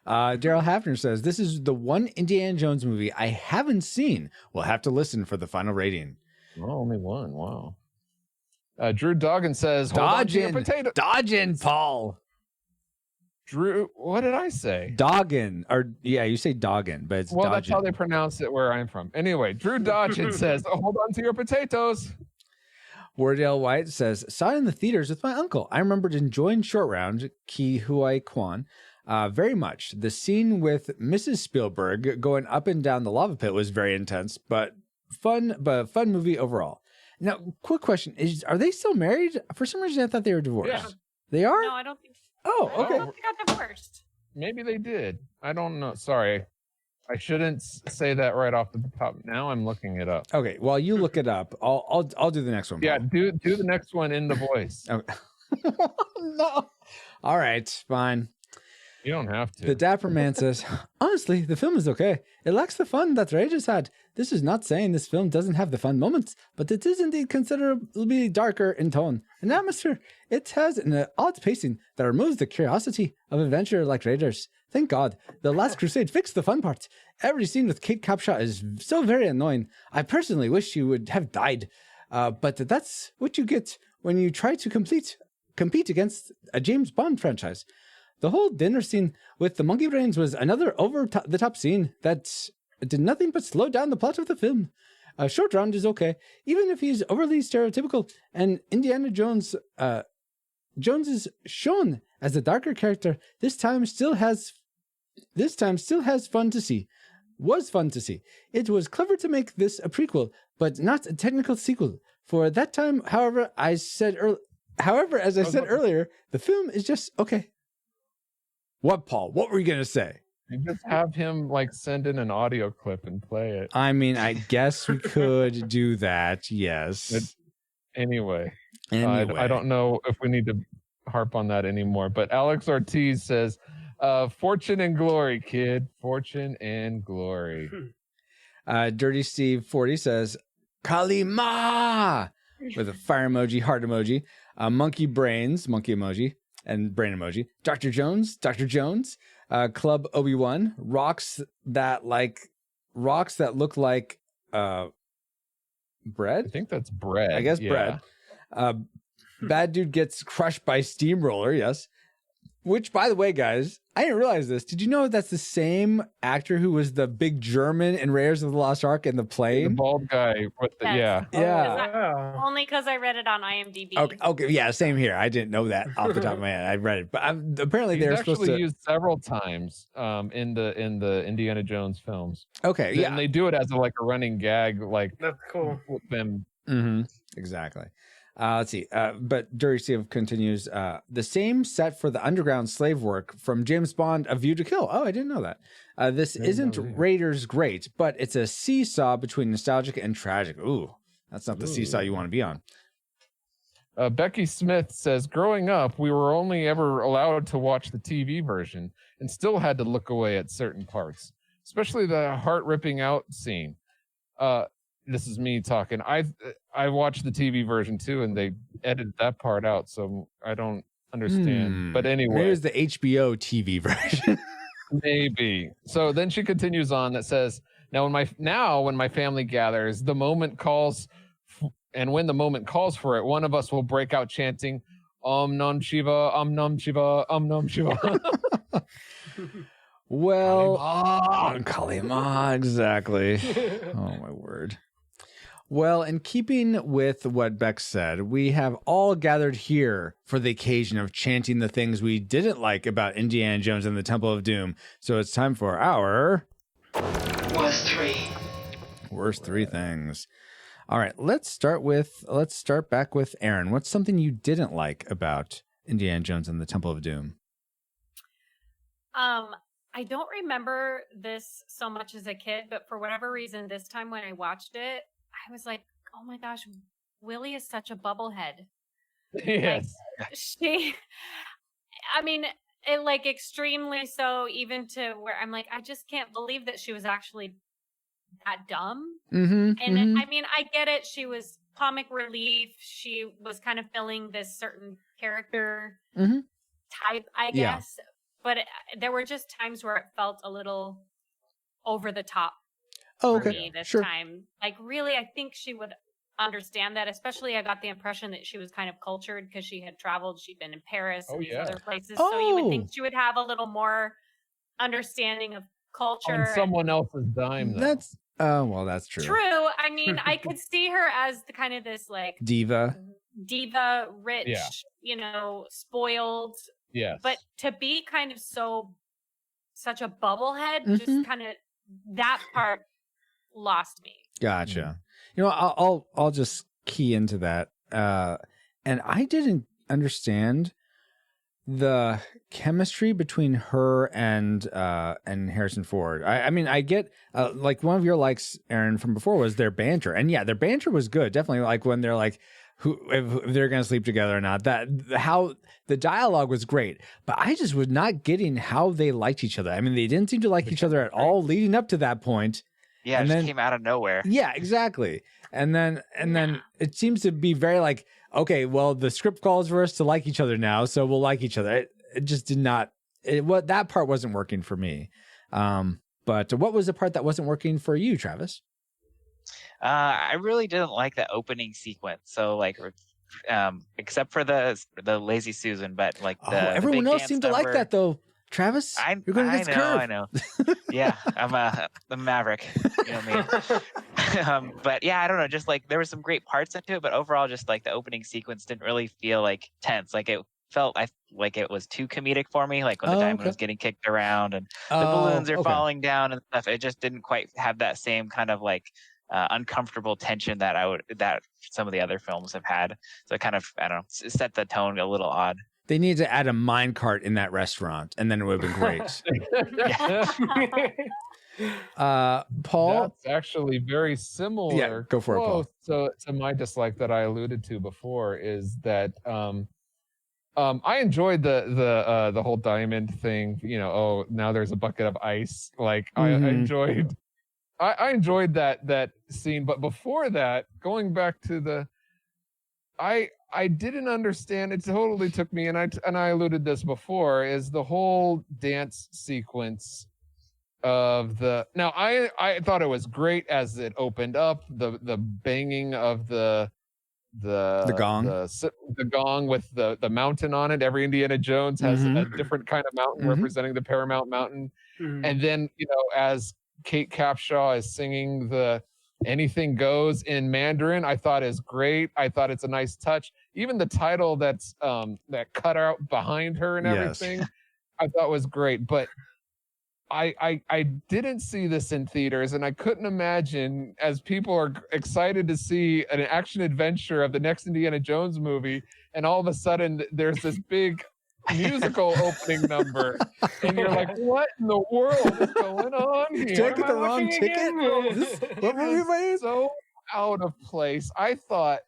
Daryl Hafner says, this is the one Indiana Jones movie I haven't seen. We'll have to listen for the final rating. Oh, only one. Wow. Drew Doggin says, hold on to your potato. Dodgin, Paul. Drew, what did I say? Doggin. Or, yeah, you say Doggin, but it's Well, that's how Dodgin. they pronounce it where I'm from. Anyway, Drew Dodgen says, hold on to your potatoes. Wardale White says, saw it in the theaters with my uncle. I remembered enjoying Short Round, Ki Huai Kwan, very much. The scene with Mrs. Spielberg going up and down the lava pit was very intense, but fun movie overall. Now, quick question: are they still married? For some reason, I thought they were divorced. Yeah. They are. No, I don't think so. Oh, I okay. don't think they got divorced. Maybe they did. I don't know. Sorry. I shouldn't say that right off the top. Now I'm looking it up. Okay. While you look it up, I'll do the next one. Yeah, Paul. do the next one in the voice. Okay. No. All right. Fine. You don't have to. The Dapper Man says, honestly, the film is okay. It lacks the fun that Rage has had. This is not saying this film doesn't have the fun moments, but it is indeed considerably darker in tone and atmosphere. It has an odd pacing that removes the curiosity of adventure like Raiders. Thank God, The Last Crusade fixed the fun parts. Every scene with Kate Capshaw is so very annoying. I personally wish she would have died, but that's what you get when you try to compete against a James Bond franchise. The whole dinner scene with the monkey brains was another over-the-top scene that did nothing but slow down the plot of the film. Short Round is okay, even if he's overly stereotypical, and Indiana Jones is shown as a darker character. This time still has fun to see. Was fun to see. It was clever to make this a prequel, but not a technical sequel. For that time, however, as I said earlier, the film is just okay. What, Paul? What were you gonna say? You just have him like send in an audio clip and play it. I mean, I guess we could do that. Yes. Anyway. Anyway. I don't know if we need to harp on that anymore. But Alex Ortiz says, "Fortune and glory, kid. Fortune and glory." Dirty Steve 40 says, Kalima! With a fire emoji, heart emoji, monkey emoji, and brain emoji. Dr. Jones, Club Obi-Wan, rocks that look like bread. I think that's bread. I guess bread. Bad dude gets crushed by steamroller. Yes. Which, by the way, guys, I didn't realize this. Did you know that's the same actor who was the big German in Raiders of the Lost Ark in the plane? The bald guy with the yeah. Only because I read it on IMDb. Okay, yeah, same here. I didn't know that off the top of my head. I read it, but apparently they're supposed to used several times in the Indiana Jones films. Okay, yeah, and they do it as a running gag. Like that's cool. With them. Mm-hmm. Exactly. Let's see. But Dirty Steve continues, the same set for the underground slave work from James Bond, A View to Kill. Oh, I didn't know that. This isn't Raiders great, but it's a seesaw between nostalgic and tragic. Ooh, that's not the seesaw you want to be on. Becky Smith says, growing up, we were only ever allowed to watch the TV version and still had to look away at certain parts, especially the heart ripping out scene. This is me talking. I watched the TV version too, and they edited that part out, so I don't understand. But anyway, here's the HBO TV version. Maybe. So then she continues on that says, when my family gathers, the moment calls, and when the moment calls for it, one of us will break out chanting, Om Nam Shiva, Om Nam Shiva, Om Nam Shiva. Well, Kalima, exactly. Oh my word. Well, in keeping with what Beck said, we have all gathered here for the occasion of chanting the things we didn't like about Indiana Jones and the Temple of Doom. So it's time for our Worst three things. All right, let's start back with Aaron. What's something you didn't like about Indiana Jones and the Temple of Doom? I don't remember this so much as a kid, but for whatever reason, this time when I watched it, I was like, oh my gosh, Willie is such a bubblehead. Yes. Extremely so, even to where I'm like, I just can't believe that she was actually that dumb. Mm-hmm, and I get it. She was comic relief. She was kind of filling this certain character type, I guess. Yeah. But there were just times where it felt a little over the top. For me this time. Like, really, I think she would understand that. Especially, I got the impression that she was kind of cultured because she had traveled. She'd been in Paris and these other places. So you would think she would have a little more understanding of culture. On someone else's dime, though. That's true. True. I mean, I could see her as the kind of this, like... Diva, rich, spoiled. Yes. But to be kind of such a bubblehead, just kind of that part lost me. Gotcha. I'll just key into that. And I didn't understand the chemistry between her and Harrison Ford. I get like one of your likes, Aaron, from before was their banter, and yeah, their banter was good. Definitely, like when they're like, if they're gonna sleep together or not. That how the dialogue was great, but I just was not getting how they liked each other. I mean, they didn't seem to like each other at all leading up to that point. Yeah, it just came out of nowhere. Yeah, exactly. And then it seems to be very like, okay, well, the script calls for us to like each other now, so we'll like each other. It just did not. That part wasn't working for me. But what was the part that wasn't working for you, Travis? I really didn't like the opening sequence. So like, except for the Lazy Susan, but like everyone else seemed to like that though. Travis, I you're going I against know, the curve. I know. Yeah, I'm a maverick. You know me. But yeah, I don't know. Just like there were some great parts into it, but overall, just like the opening sequence didn't really feel like tense. Like it felt like it was too comedic for me. Like when the diamond was getting kicked around and the balloons are falling down and stuff. It just didn't quite have that same kind of like uncomfortable tension that some of the other films have had. So it kind of, I don't know, set the tone a little odd. They need to add a minecart in that restaurant, and then it would have been great. Paul? That's actually very similar. Yeah, go for it, Paul. So to my dislike that I alluded to before is that I enjoyed the whole diamond thing. You know, oh, now there's a bucket of ice. Like I enjoyed that scene. But before that, going back to I didn't understand. It totally took me, and I alluded this before, is the whole dance sequence of the. Now I thought it was great as it opened up, the banging of the gong, the gong with the mountain on it. Every Indiana Jones has a different kind of mountain representing the Paramount Mountain, and then as Kate Capshaw is singing the Anything Goes in Mandarin, I thought is great. I thought it's a nice touch. Even the title that's that cut out behind her and everything, I thought was great. But I didn't see this in theaters, and I couldn't imagine, as people are excited to see an action adventure of the next Indiana Jones movie, and all of a sudden there's this big musical opening number, and you're like, what in the world is going on here? Did I get the wrong ticket? What movie am I in? So out of place. I thought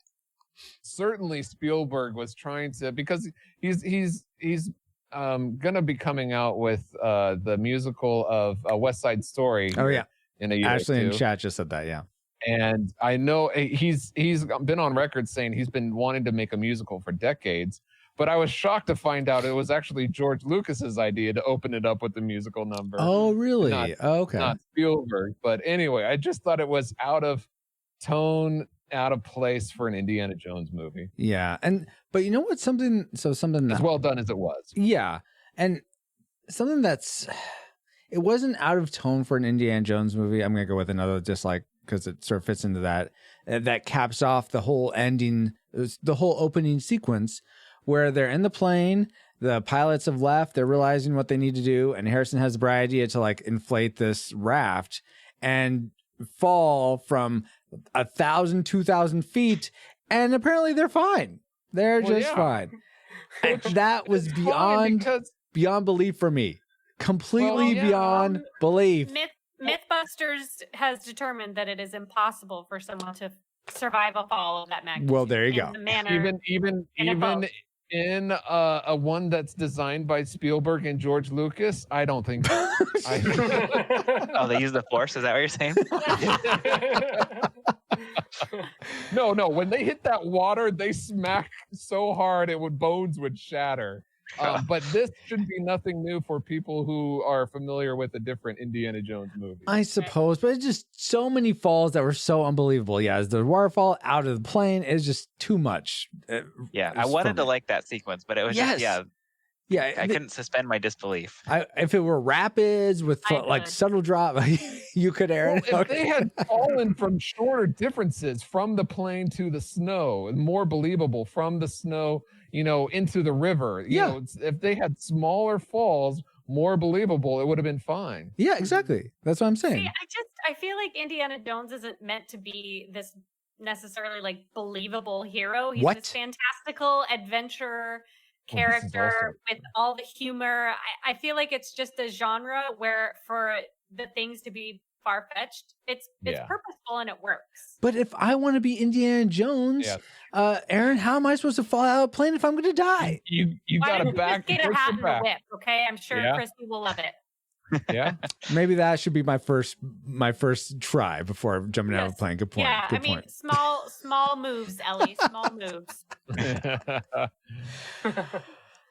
certainly Spielberg was trying to, because he's gonna be coming out with the musical of West Side Story. Oh yeah, in a year Ashley or two. in chat just said that. Yeah. And I know he's been on record saying he's been wanting to make a musical for decades. But I was shocked to find out it was actually George Lucas's idea to open it up with the musical number. Oh, really? Okay. Not Spielberg. But anyway, I just thought it was out of tone, out of place for an Indiana Jones movie. Yeah. But you know what? Something as well done as it was. Yeah. And something it wasn't out of tone for an Indiana Jones movie. I'm going to go with another dislike because it sort of fits into that. That caps off the whole ending, the whole opening sequence, where they're in the plane, the pilots have left, they're realizing what they need to do, and Harrison has the bright idea to like inflate this raft and fall from 1,000, 2,000 feet, and apparently they're fine. They're just fine. And that was beyond belief for me. Completely beyond belief. Mythbusters has determined that it is impossible for someone to survive a fall of that magnitude. Well, there you go. Even in a one that's designed by Spielberg and George Lucas, I don't think so. Oh, they use the Force? Is that what you're saying? No. When they hit that water, they smack so hard bones would shatter. But this should be nothing new for people who are familiar with a different Indiana Jones movie. I suppose, but it's just so many falls that were so unbelievable. Yeah, as the waterfall out of the plane is just too much. I wanted to like that sequence, but it was just, I couldn't suspend my disbelief. If it were rapids with like subtle drop, you could, Aaron. Well, if they had fallen from shorter differences from the plane to the snow, more believable from the snow, into the river. You know, if they had smaller falls, more believable, it would have been fine. Yeah, exactly. That's what I'm saying. See, I feel like Indiana Jones isn't meant to be this necessarily like believable hero. He's this fantastical adventure character with all the humor. I feel like it's just a genre where for the things to be far-fetched, it's purposeful and it works. But if I want to be Indiana Jones, Aaron, how am I supposed to fall out of a plane if I'm going to die? You got to back. Just get a hat and a whip, okay? I'm sure Christy will love it. Yeah. Maybe that should be my first try before jumping out of a plane. Good point. Yeah, Good point. small moves, Ellie. Small moves.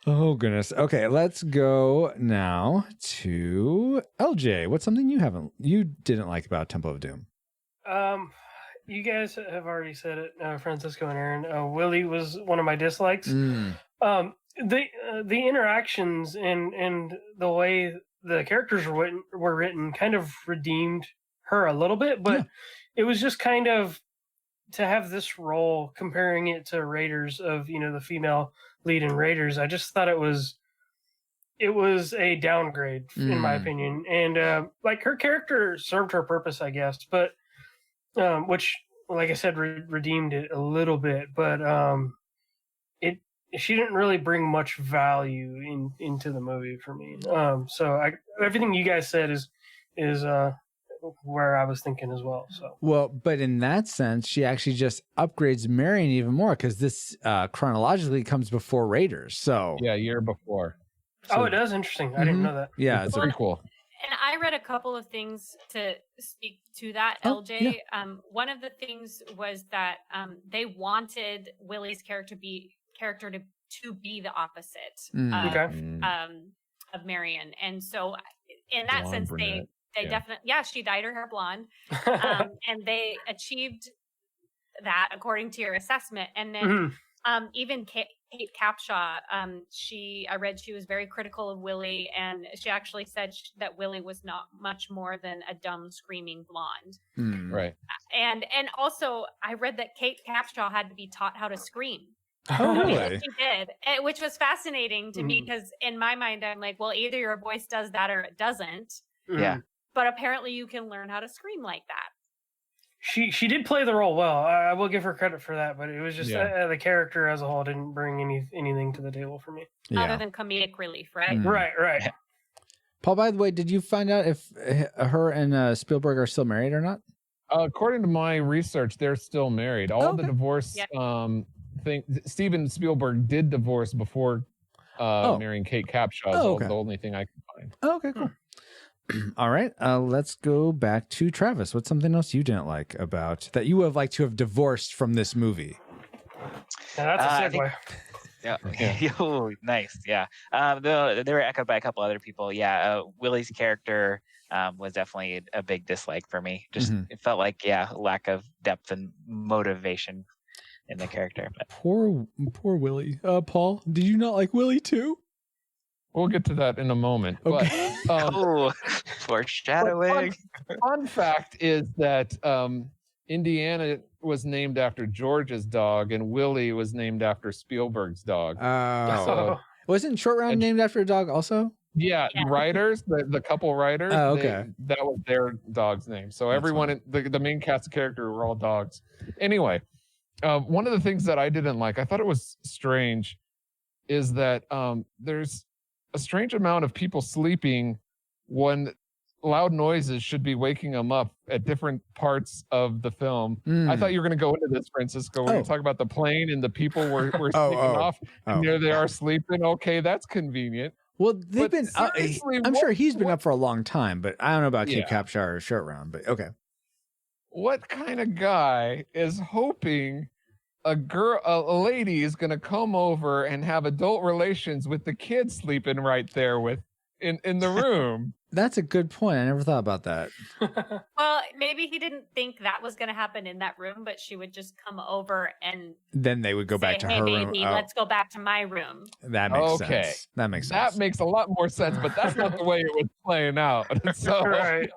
Oh goodness. Okay, let's go now to LJ. What's something you didn't like about Temple of Doom? You guys have already said it, Francisco and Aaron. Willie was one of my dislikes. the interactions and the way the characters were written kind of redeemed her a little bit, but it was just kind of to have this role, comparing it to Raiders of, the female lead in Raiders. I just thought it was a downgrade in my opinion, and like her character served her purpose, I guess, but which, like I said, redeemed it a little bit, but she didn't really bring much value into the movie for me. So everything you guys said is where I was thinking as well. So well, but in that sense, she actually just upgrades Marion even more, because this chronologically comes before Raiders. So Yeah, year before. oh, it does. Interesting. I didn't know that. yeah, It's it's pretty cool. And I read a couple of things to speak to that, Oh, LJ. One of the things was that they wanted Willie's character to be the opposite of Marion, and so in that Blonde sense, brunette. they Yeah. definitely she dyed her hair blonde, and they achieved that according to your assessment. And then even Kate Capshaw, I read she was very critical of Willie, and she actually said that Willie was not much more than a dumb screaming blonde. Right. And also I read that Kate Capshaw had to be taught how to scream. Oh, really? She did, which was fascinating to me, because in my mind I'm like, well, either your voice does that or it doesn't. Yeah. But apparently you can learn how to scream like that. She did play the role well. I will give her credit for that, but it was just the character as a whole didn't bring anything to the table for me. Other than comedic relief, right? Right. Paul, by the way, did you find out if her and Spielberg are still married or not? According to my research, they're still married. All the divorce thing. Steven Spielberg did divorce before marrying Kate Capshaw. Oh, okay. The only thing I could find. Oh, okay, cool. All right, let's go back to Travis. What's something else you didn't like about that you would have liked to have divorced from this movie? Yeah, that's a segue. Yeah. Oh, nice. Yeah. They were echoed by a couple other people. Yeah. Willie's character was definitely a big dislike for me. Just it felt like lack of depth and motivation in the character. But. Poor Willie. Paul, did you not like Willie too? We'll get to that in a moment. Okay. But, foreshadowing. Fun fact is that Indiana was named after George's dog, and Willie was named after Spielberg's dog. Oh, So, wasn't Short Round named after a dog also? yeah, writers, the couple writers. Oh, okay. That was their dog's name. So everyone, the main cast of character were all dogs. Anyway, one of the things that I didn't like, I thought it was strange, is that there's a strange amount of people sleeping when loud noises should be waking them up at different parts of the film. I thought you were going to go into this, Francisco. We're going to talk about the plane and the people were sneaking off, and there they are sleeping. Okay, that's convenient. Well, they've been. I'm sure he's been what, up for a long time, but I don't know about Kate Yeah. Capshaw or Short Round. But okay. What kind of guy is hoping a lady is going to come over and have adult relations with the kid sleeping right there in the room? That's a good point. I never thought about that. Well, maybe he didn't think that was going to happen in that room, but she would just come over and Then they would go back to hey, her baby, room. let's go back to my room. That makes Okay. sense. That makes That sense. makes a lot more sense, but that's not the way it was playing out. So Right.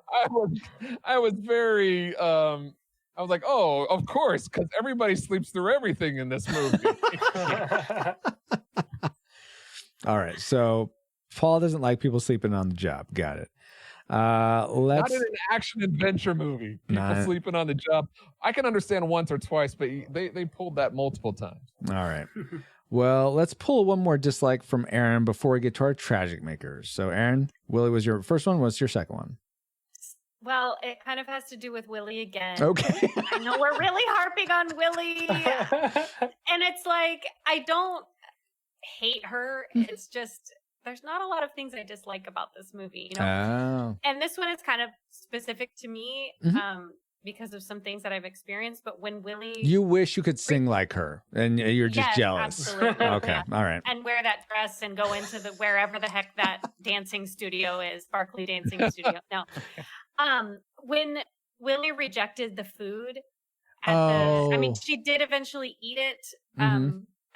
I was very I was like, oh, of course, because everybody sleeps through everything in this movie. All right. So Paul doesn't like people sleeping on the job. Got it. Not Let's. in an action adventure movie. People Not- sleeping on the job. I can understand once or twice, but they pulled that multiple times. All right. Well, let's pull one more dislike from Aaron before we get to our tragic makers. So, Aaron, Willie was your first one. What's your second one? Well, it kind of has to do with Willie again. Okay. I know we're really harping on Willie. And it's like, I don't hate her. It's just, there's not a lot of things I dislike about this movie, you know? Oh. And this one is kind of specific to me because of some things that I've experienced. But when Willie... You wish you could sing like her, and you're just Yes, jealous. absolutely. Okay. Yeah. All right. And wear that dress and go into the wherever the heck that dancing studio is, Barclay Dancing Studio. No. When Willie rejected the food at I mean, she did eventually eat it.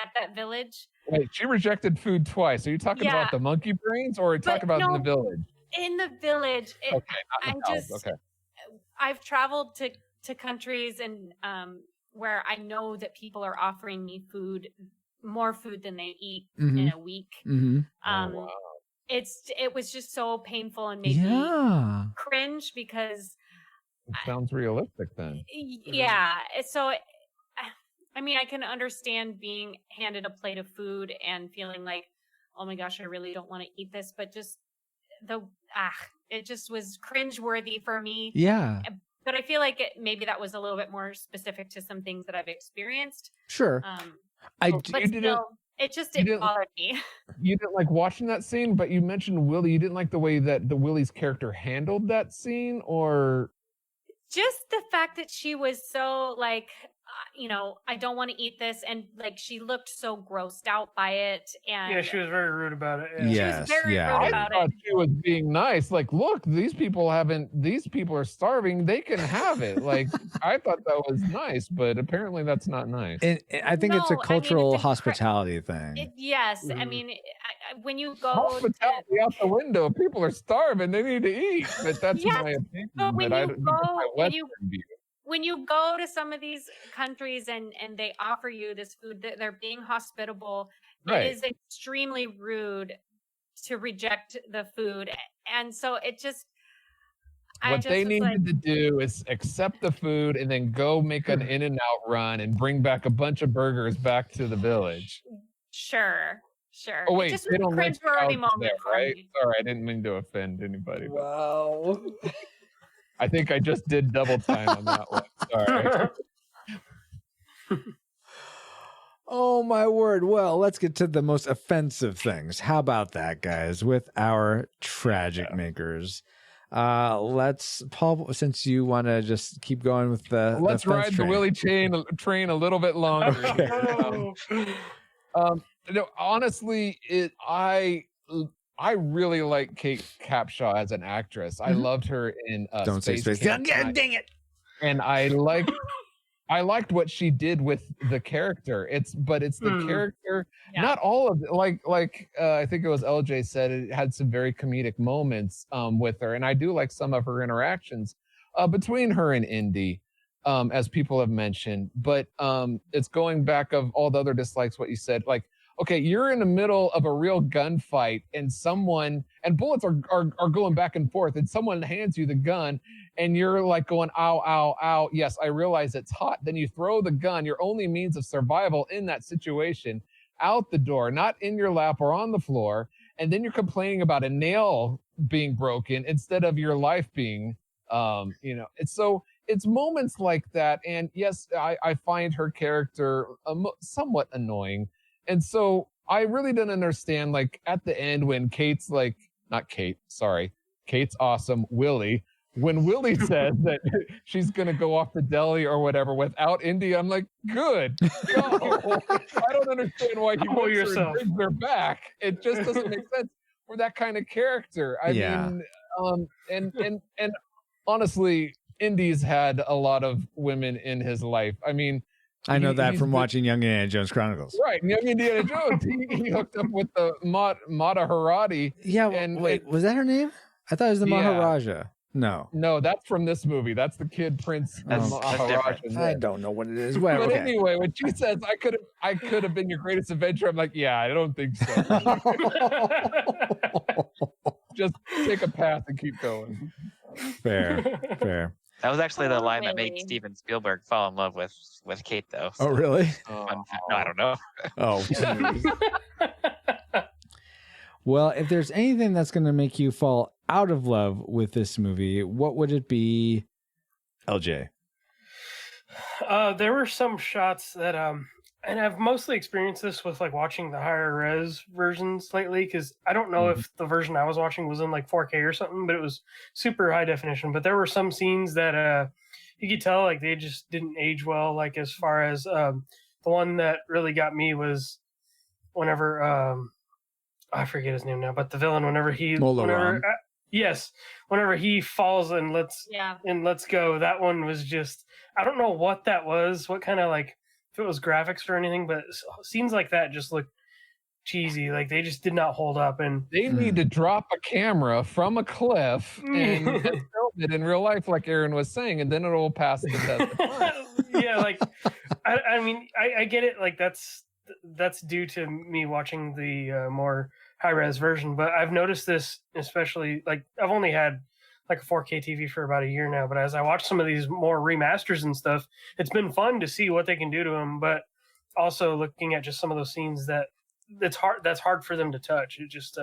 at that village. Wait, she rejected food twice. Are you talking Yeah. about the monkey brains, or are you talking about in the village? In the village. Okay, not in the house. Okay. I've traveled to countries and where I know that people are offering me food, more food than they eat in a week. Mm-hmm. Wow. It was just so painful and made me cringe because It sounds realistic then. yeah. So I mean, I can understand being handed a plate of food and feeling like, oh my gosh, I really don't want to eat this, but just it just was cringeworthy for me. Yeah. But I feel like maybe that was a little bit more specific to some things that I've experienced. Sure. It just didn't bother me. You didn't like watching that scene, but you mentioned Willie. You didn't like the way that Willie's character handled that scene, or just the fact that she was so like, I don't want to eat this, and like she looked so grossed out by it, and yeah, she was very rude about it. Yeah. Yes, she was very rude I about thought it. she was being nice. Like, look, these people are starving. They can have it. Like, I thought that was nice, but apparently that's not nice. And I think it's a No, I mean, cultural it's hospitality thing. Yes, I mean, when you go Hospitality out the window. People are starving. They need to eat. But that's Yes, my opinion. but when but I you don't- go- that's my when Western view. when you go to some of these countries and they offer you this food, they're being hospitable. Right. It is extremely rude to reject the food, and so it just. What they needed to do is accept the food and then go make an In-N-Out run and bring back a bunch of burgers back to the village. Sure. Oh wait, it just they was don't a let you out cringeworthy moment there, for right? me. Sorry, I didn't mean to offend anybody. But Wow. I think I just did double time on that one. Sorry. Oh my word. Well, let's get to the most offensive things. How about that, guys, with our tragic makers? Let's, Paul, since you want to just keep going with Let's the fence ride the train. Willie train a little bit longer. No, honestly, I really like Kate Capshaw as an actress. I loved her in Don't say Space Camp. Camp. Dang it. And I liked what she did with the character. It's the character, not all of it. Like I think it was LJ said, it had some very comedic moments with her, and I do like some of her interactions between her and Indy, as people have mentioned. But it's going back of all the other dislikes. What you said, like, okay, you're in the middle of a real gunfight, and bullets are going back and forth, and someone hands you the gun. And you're like going, ow, ow, ow. Yes, I realize it's hot. Then you throw the gun, your only means of survival in that situation, out the door, not in your lap or on the floor. And then you're complaining about a nail being broken instead of your life being, it's moments like that. And yes, I find her character somewhat annoying. And so I really didn't understand, like, at the end when Kate's like, not Kate, sorry, Kate's awesome, Willie. When Willie says that she's going to go off to Delhi or whatever without Indy, I'm like, good. Go. I don't understand why he wants her and brings her back. It just doesn't make sense for that kind of character. I mean, and honestly, Indy's had a lot of women in his life. I mean, I know that from watching Young Indiana Jones Chronicles. Right, Young Indiana Jones. He hooked up with the Mata Harati. Yeah, wait, was that her name? I thought it was the Maharaja. No, that's from this movie. That's the kid prince. That's different. I don't know what it is. Well, but okay. anyway, when she says I could have been your greatest adventure, I'm like, yeah, I don't think so. Just take a path and keep going. Fair. That was actually the line that made Really? Steven Spielberg fall in love with Kate, though. Oh, really? Fun fact. No, I don't know. Oh, geez. Well, if there's anything that's going to make you fall out of love with this movie, what would it be, LJ? There were some shots that, and I've mostly experienced this with like watching the higher res versions lately, because I don't know if the version I was watching was in like 4K or something, but it was super high definition. But there were some scenes that you could tell like they just didn't age well. Like as far as the one that really got me was whenever I forget his name now, but the villain whenever he whenever he falls and lets go, that one was just, I don't know what that was, what kind of like if it was graphics or anything, but scenes like that just look cheesy. Like they just did not hold up. And They need to drop a camera from a cliff and film it in real life, like Aaron was saying, and then it'll pass the test of time. yeah, like I mean, I get it. Like that's due to me watching the more high res version, but I've noticed this especially. Like I've only had like a 4K TV for about a year now, but as I watch some of these more remasters and stuff, it's been fun to see what they can do to them. But also looking at just some of those scenes that's hard for them to touch. It just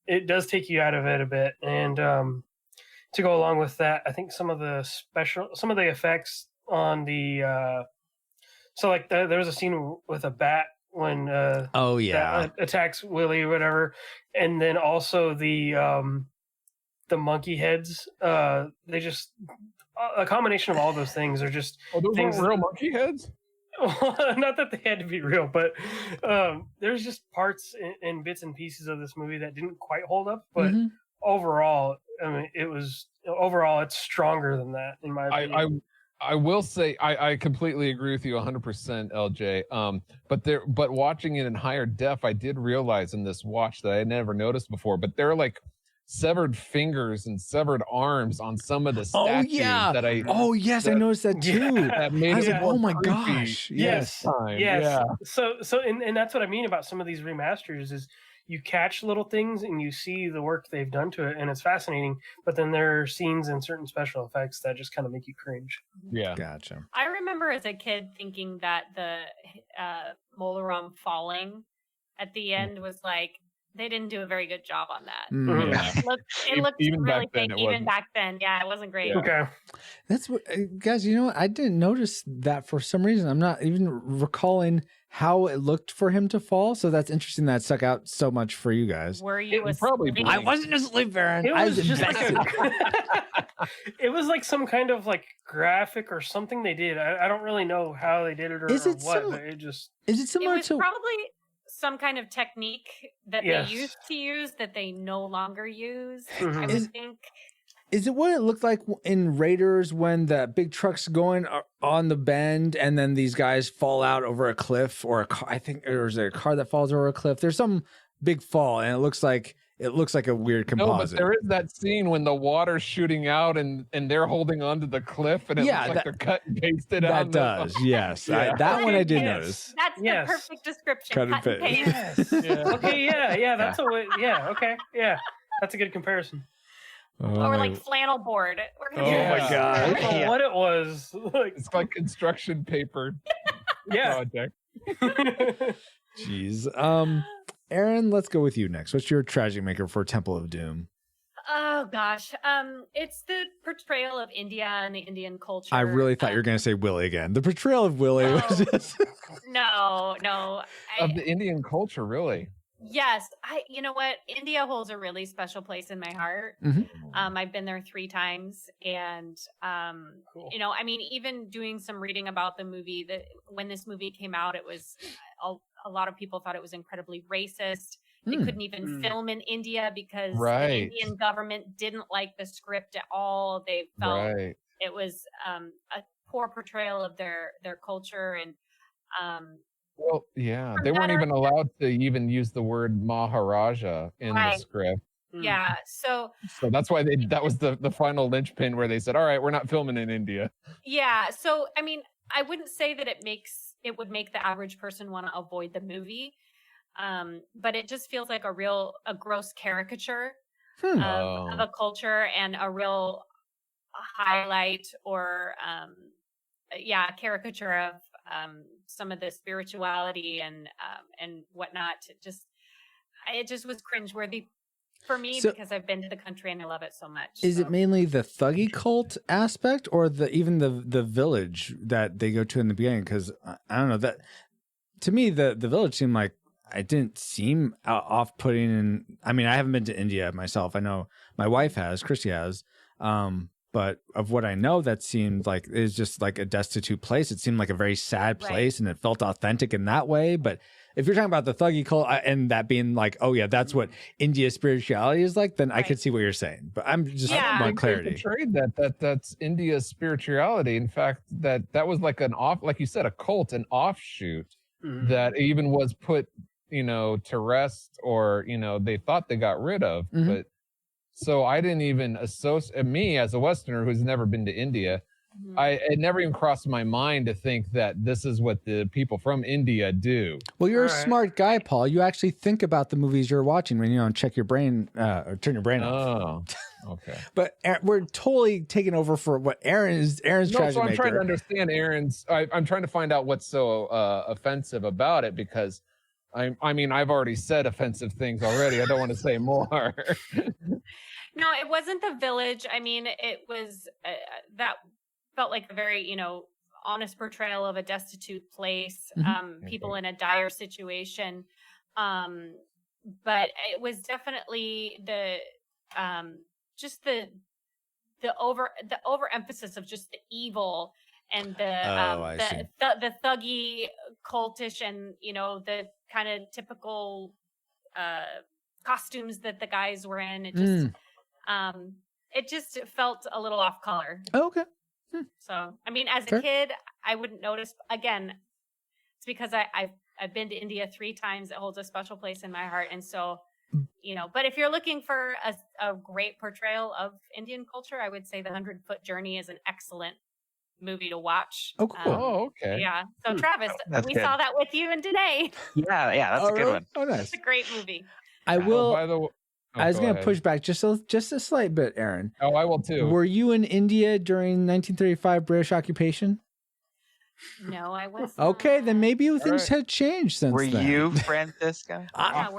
it does take you out of it a bit. And to go along with that, I think some of the effects on the so like there was a scene with a bat when that attacks Willie or whatever, and then also the monkey heads. They just a combination of all those things are just those things real monkey heads. Not that they had to be real, but there's just parts and bits and pieces of this movie that didn't quite hold up. But overall, I mean, it's stronger than that in my opinion. I will say I completely agree with you 100%, LJ. But watching it in higher def, I did realize in this watch that I had never noticed before. But there are like severed fingers and severed arms on some of the statues that I noticed that too. That made I was it like, more oh my creepy gosh. Yes. time. Yes. Yeah. So and that's what I mean about some of these remasters is you catch little things and you see the work they've done to it, and it's fascinating. But then there are scenes and certain special effects that just kind of make you cringe. Yeah. Gotcha. I remember as a kid thinking that the Molaram falling at the end was like, they didn't do a very good job on that. Yeah. It looked Even really back then, fake. it Even wasn't. back then, yeah, it wasn't great. Yeah. Okay. That's what, guys, you know what? I didn't notice that for some reason. I'm not even recalling how it looked for him to fall. So that's interesting that stuck out so much for you guys. Were you probably asleep? I wasn't asleep, Aaron. It I was just like invested. it was like some kind of like graphic or something they did. I don't really know how they did it or, Is it what, some- but it just Is it It similar was to probably some kind of technique that Yes. they used to use that they no longer use. I Mhm. would think. Is it what it looked like in Raiders when the big truck's going on the bend and then these guys fall out over a cliff or a car? I think there's a car that falls over a cliff. There's some big fall and it looks like a weird No, but composite. there is that scene when the water's shooting out and they're holding onto the cliff and it Yeah, looks like they're cut and pasted that on does, yes. Yeah. That one I did Yes. notice. That's Yes. the perfect description. Cut and Cut and paste. yes. Yeah. Okay, yeah, that's a way. Yeah, okay, yeah, that's a good comparison. Or like flannel board. We're gonna Oh do my this. God. I don't know Yeah. what it was. Like, It's like construction paper yeah. project. Jeez. Aaron, let's go with you next. What's your tragic maker for Temple of Doom? Oh gosh. It's the portrayal of India and the Indian culture. I really thought you were going to say Willie again. The portrayal of Willie was just... No. Of the Indian culture, really. Yes, you know what? India holds a really special place in my heart. Mhm. I've been there 3 times, and Cool. you know, I mean, even doing some reading about the movie, that when this movie came out, it was a lot of people thought it was incredibly racist. They couldn't even film in India because the Right. Indian government didn't like the script at all. They felt Right. it was a poor portrayal of their culture, and Well, yeah, From they weren't that even allowed to even use the word Maharaja in the Right. script. yeah. So So that's why that was the final linchpin where they said, all right, we're not filming in India. yeah, so I mean, I wouldn't say that it would make the average person want to avoid the movie, but it just feels like a gross caricature of a culture and a real highlight or caricature of some of the spirituality and whatnot. It just was cringeworthy for me because I've been to the country and I love it so much. Is it mainly the thuggy cult aspect or even the village that they go to in the beginning? Because I don't know, that to me the village seemed like it didn't seem off-putting. And I mean, I haven't been to India myself. I know my wife has, Christy has, but of what I know, that seemed like it's just like a destitute place. It seemed like a very sad place, and it felt authentic in that way. But if you're talking about the thuggy cult and that being like, oh yeah, that's what India spirituality is like, then I could see what you're saying. But I'm just want clarity. They portrayed that's India's spirituality. In fact, that was like like you said, a cult, an offshoot that even was put, to rest, or they thought they got rid of. But so I didn't even associate, me as a Westerner who's never been to India. It never even crossed my mind to think that this is what the people from India do. Well, you're a smart guy, Paul. You actually think about the movies you're watching when you check your brain or turn your brain off. Oh, okay. But we're totally taking over for what Aaron's tragic so I'm maker. trying to understand Aaron's. I'm trying to find out what's so offensive about it, because I mean, I've already said offensive things already. I don't want to say more. No, it wasn't the village. I mean, it was that felt like a very, honest portrayal of a destitute place, people in a dire situation. But it was definitely the overemphasis of just the evil and the thuggy, cultish, and the kind of typical costumes that the guys were in. It just felt a little off color. Oh, okay. So, I mean, as a kid, I wouldn't notice. Again, it's because I've been to India 3 times. It holds a special place in my heart. And so, but if you're looking for a great portrayal of Indian culture, I would say The 100-Foot Journey is an excellent movie to watch. Oh, cool. Okay. Yeah. So, Travis, we saw that with you in today. Yeah, that's a good one. Oh, nice. It's a great movie. I will. By the way, I was going to push back just a slight bit, Aaron. Oh, I will too. Were you in India during 1935 British occupation? No, I was Okay, then maybe things had changed since then. Were you Francisco?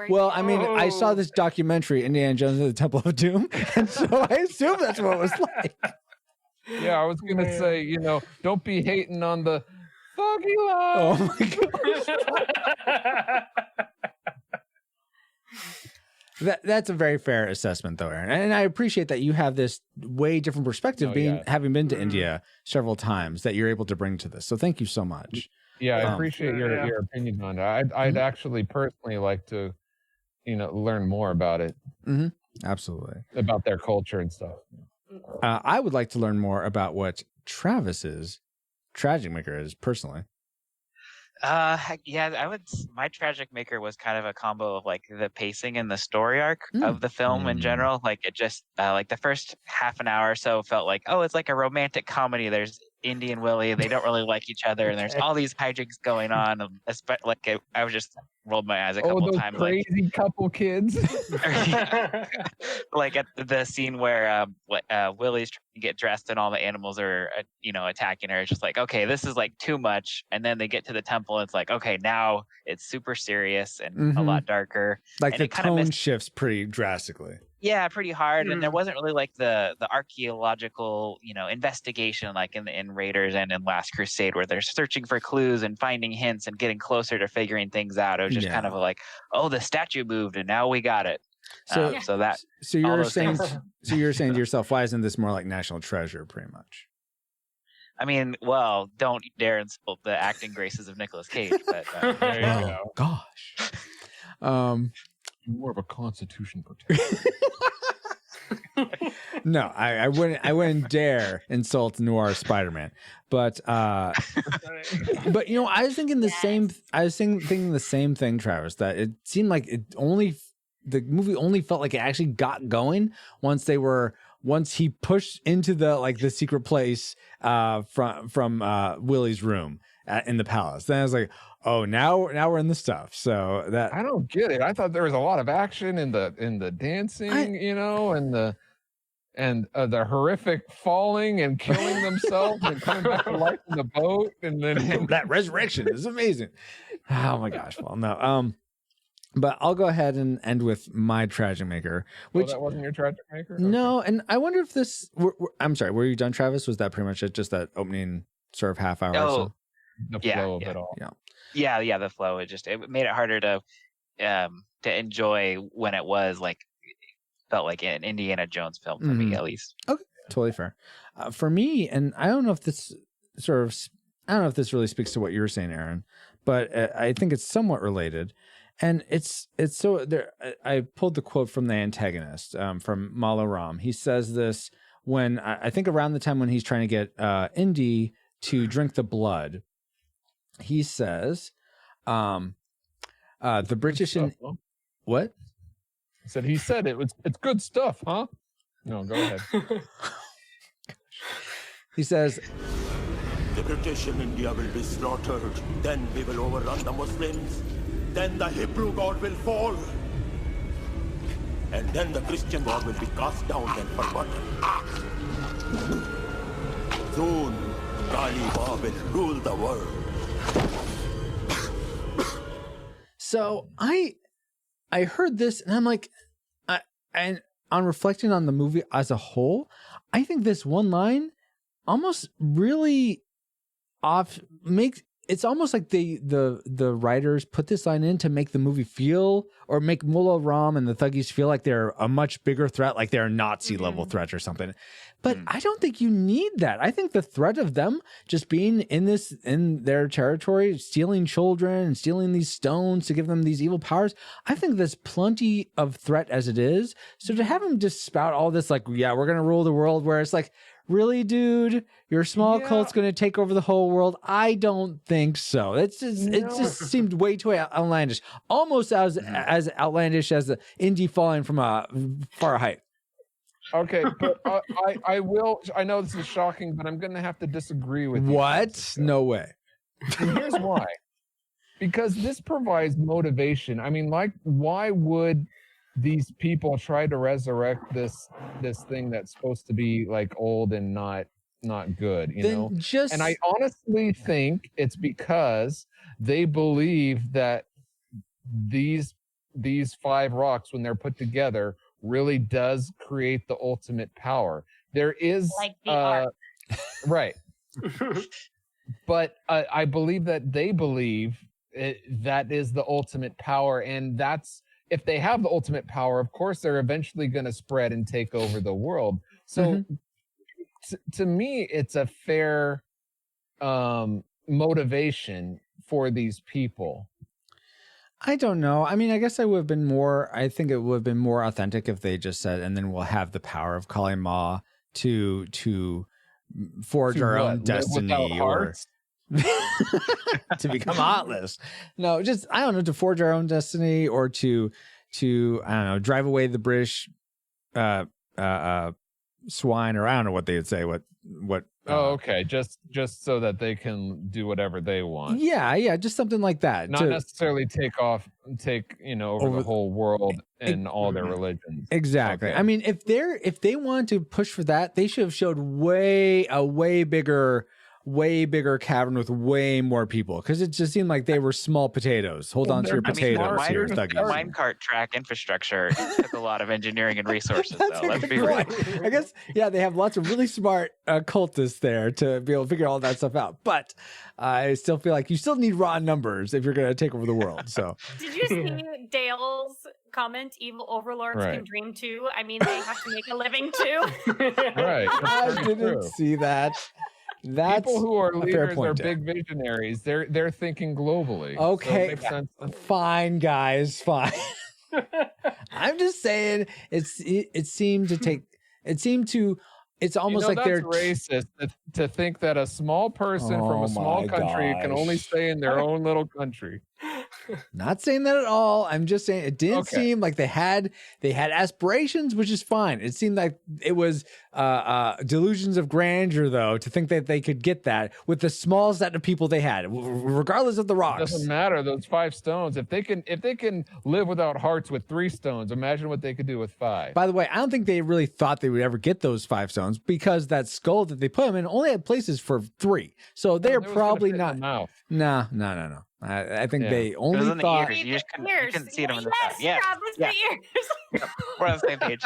Well, I mean, I saw this documentary, Indiana Jones and the Temple of Doom, and so I assume that's what it was like. Yeah, I was going to say, don't be hating on the thuggy life. Oh my gosh. That's a very fair assessment, though, Aaron. And I appreciate that you have this way different perspective, having been to India several times, that you're able to bring to this. So thank you so much. Yeah, I appreciate your opinion on it. I'd actually personally like to, learn more about it. Absolutely. About their culture and stuff. I would like to learn more about what Travis's tragic maker is personally. My tragic maker was kind of a combo of like the pacing and the story arc of the film in general. Like it just like the first half an hour or so felt like, oh, it's like a romantic comedy. There's Indy and Willie, they don't really like each other, and there's all these hijinks going on. I was just rolled my eyes a couple times. Crazy couple kids. Like at the scene where Willie's trying to get dressed and all the animals are attacking her. It's just like, okay, this is like too much. And then they get to the temple, and it's like, okay, now it's super serious and a lot darker. Like and the tone shifts pretty drastically. Yeah, pretty hard, and there wasn't really like the archaeological, investigation like in Raiders and in Last Crusade, where they're searching for clues and finding hints and getting closer to figuring things out. It was just kind of like, oh, the statue moved, and now we got it. So you're saying to yourself, why isn't this more like National Treasure, pretty much? I mean, well, don't dare insult the acting graces of Nicolas Cage, but there you go. Gosh. More of a Constitution protector. No, I wouldn't dare insult noir Spider-Man. But I was thinking the same. I was thinking the same thing, Travis. That it seemed like the movie only felt like it actually got going once he pushed into the secret place from Willie's room in the palace. Then I was like, oh, now we're in the stuff. So that I don't get it. I thought there was a lot of action in the dancing, and the horrific falling and killing themselves and coming back to life in the boat, and then that resurrection is amazing. Oh my gosh! Well, no. But I'll go ahead and end with my tragic maker. Which that wasn't your tragic maker? Okay. No, and I wonder if this. I'm sorry. Were you done, Travis? Was that pretty much it? Just that opening sort of half hour? Oh, or so? The flow of it all. Yeah. The flow. It made it harder to enjoy when it was like felt like an Indiana Jones film for me, at least. Okay, totally fair. For me, and I don't know if this sort of I don't know if this really speaks to what you were saying, Aaron, but I think it's somewhat related. And it's so there. I pulled the quote from the antagonist, from Malo Ram. He says this when I think around the time when he's trying to get Indy to drink the blood. He says, the British and what? I said he said it's good stuff, huh? No, go ahead. He says, the British in India will be slaughtered. Then we will overrun the Muslims. Then the Hebrew God will fall. And then the Christian God will be cast down and forgotten. Soon, Kali Ma will rule the world. so I heard this and I'm like, and on reflecting on the movie as a whole, I think this one line almost really it's almost like the writers put this line in to make the movie feel, or make Mullah Ram and the Thuggees feel like they're a much bigger threat, like they're a Nazi level threat or something. But I don't think you need that. I think the threat of them just being in their territory, stealing children and stealing these stones to give them these evil powers, I think there's plenty of threat as it is. So to have them just spout all this like, yeah, we're going to rule the world, where it's like, really, dude, your small cult's going to take over the whole world? I don't think so. It just seemed way too outlandish, almost as outlandish as the Indy falling from a far height. Okay, but I will. I know this is shocking, but I'm going to have to disagree with you. What? No way. And here's why. Because this provides motivation. I mean, like, why would these people try to resurrect this thing that's supposed to be like old and not good, you know? And I honestly think it's because they believe that these 5 rocks, when they're put together, really does create the ultimate power. There is like the art. Right. But I believe that they believe that is the ultimate power, and that's, if they have the ultimate power, of course, they're eventually going to spread and take over the world. So to me, it's a fair motivation for these people. I don't know. I mean, I guess I think it would have been more authentic if they just said, and then we'll have the power of Kali Ma to forge our own destiny, or to become heartless. No, just, I don't know, to forge our own destiny, or to I don't know, drive away the British swine, or I don't know what they would say. What okay, just so that they can do whatever they want. Yeah, just something like that. Not necessarily take over the whole world and all their religions. Exactly. Okay. I mean, if they want to push for that, they should have showed a way bigger cavern with way more people, because it just seemed like they were small potatoes. Hold on to your potatoes here, Thuggees. Minecart track infrastructure took a lot of engineering and resources, though. Let's be real. I guess, yeah, they have lots of really smart cultists there to be able to figure all that stuff out. But I still feel like you still need raw numbers if you're going to take over the world. So, did you see Dale's comment? Evil overlords can dream too. I mean, they have to make a living too. Right. I didn't see that. That's people who are leaders point, are Dan. big visionaries. They're thinking globally. Okay, so fine, guys, fine. I'm just saying it's almost like that's they're racist to think that a small person from a small country can only stay in their own little country. Not saying that at all. I'm just saying it didn't seem like they had aspirations, which is fine. It seemed like it was delusions of grandeur, though, to think that they could get that with the small set of people they had, regardless of the rocks. It doesn't matter. Those 5 stones. If they can live without hearts with 3 stones, imagine what they could do with 5. By the way, I don't think they really thought they would ever get those 5 stones, because that skull that they put them in only had places for 3. So they're probably not. No. I think they only thought. The ears. You couldn't see them in the front. Yeah. The ears. We're on the same page.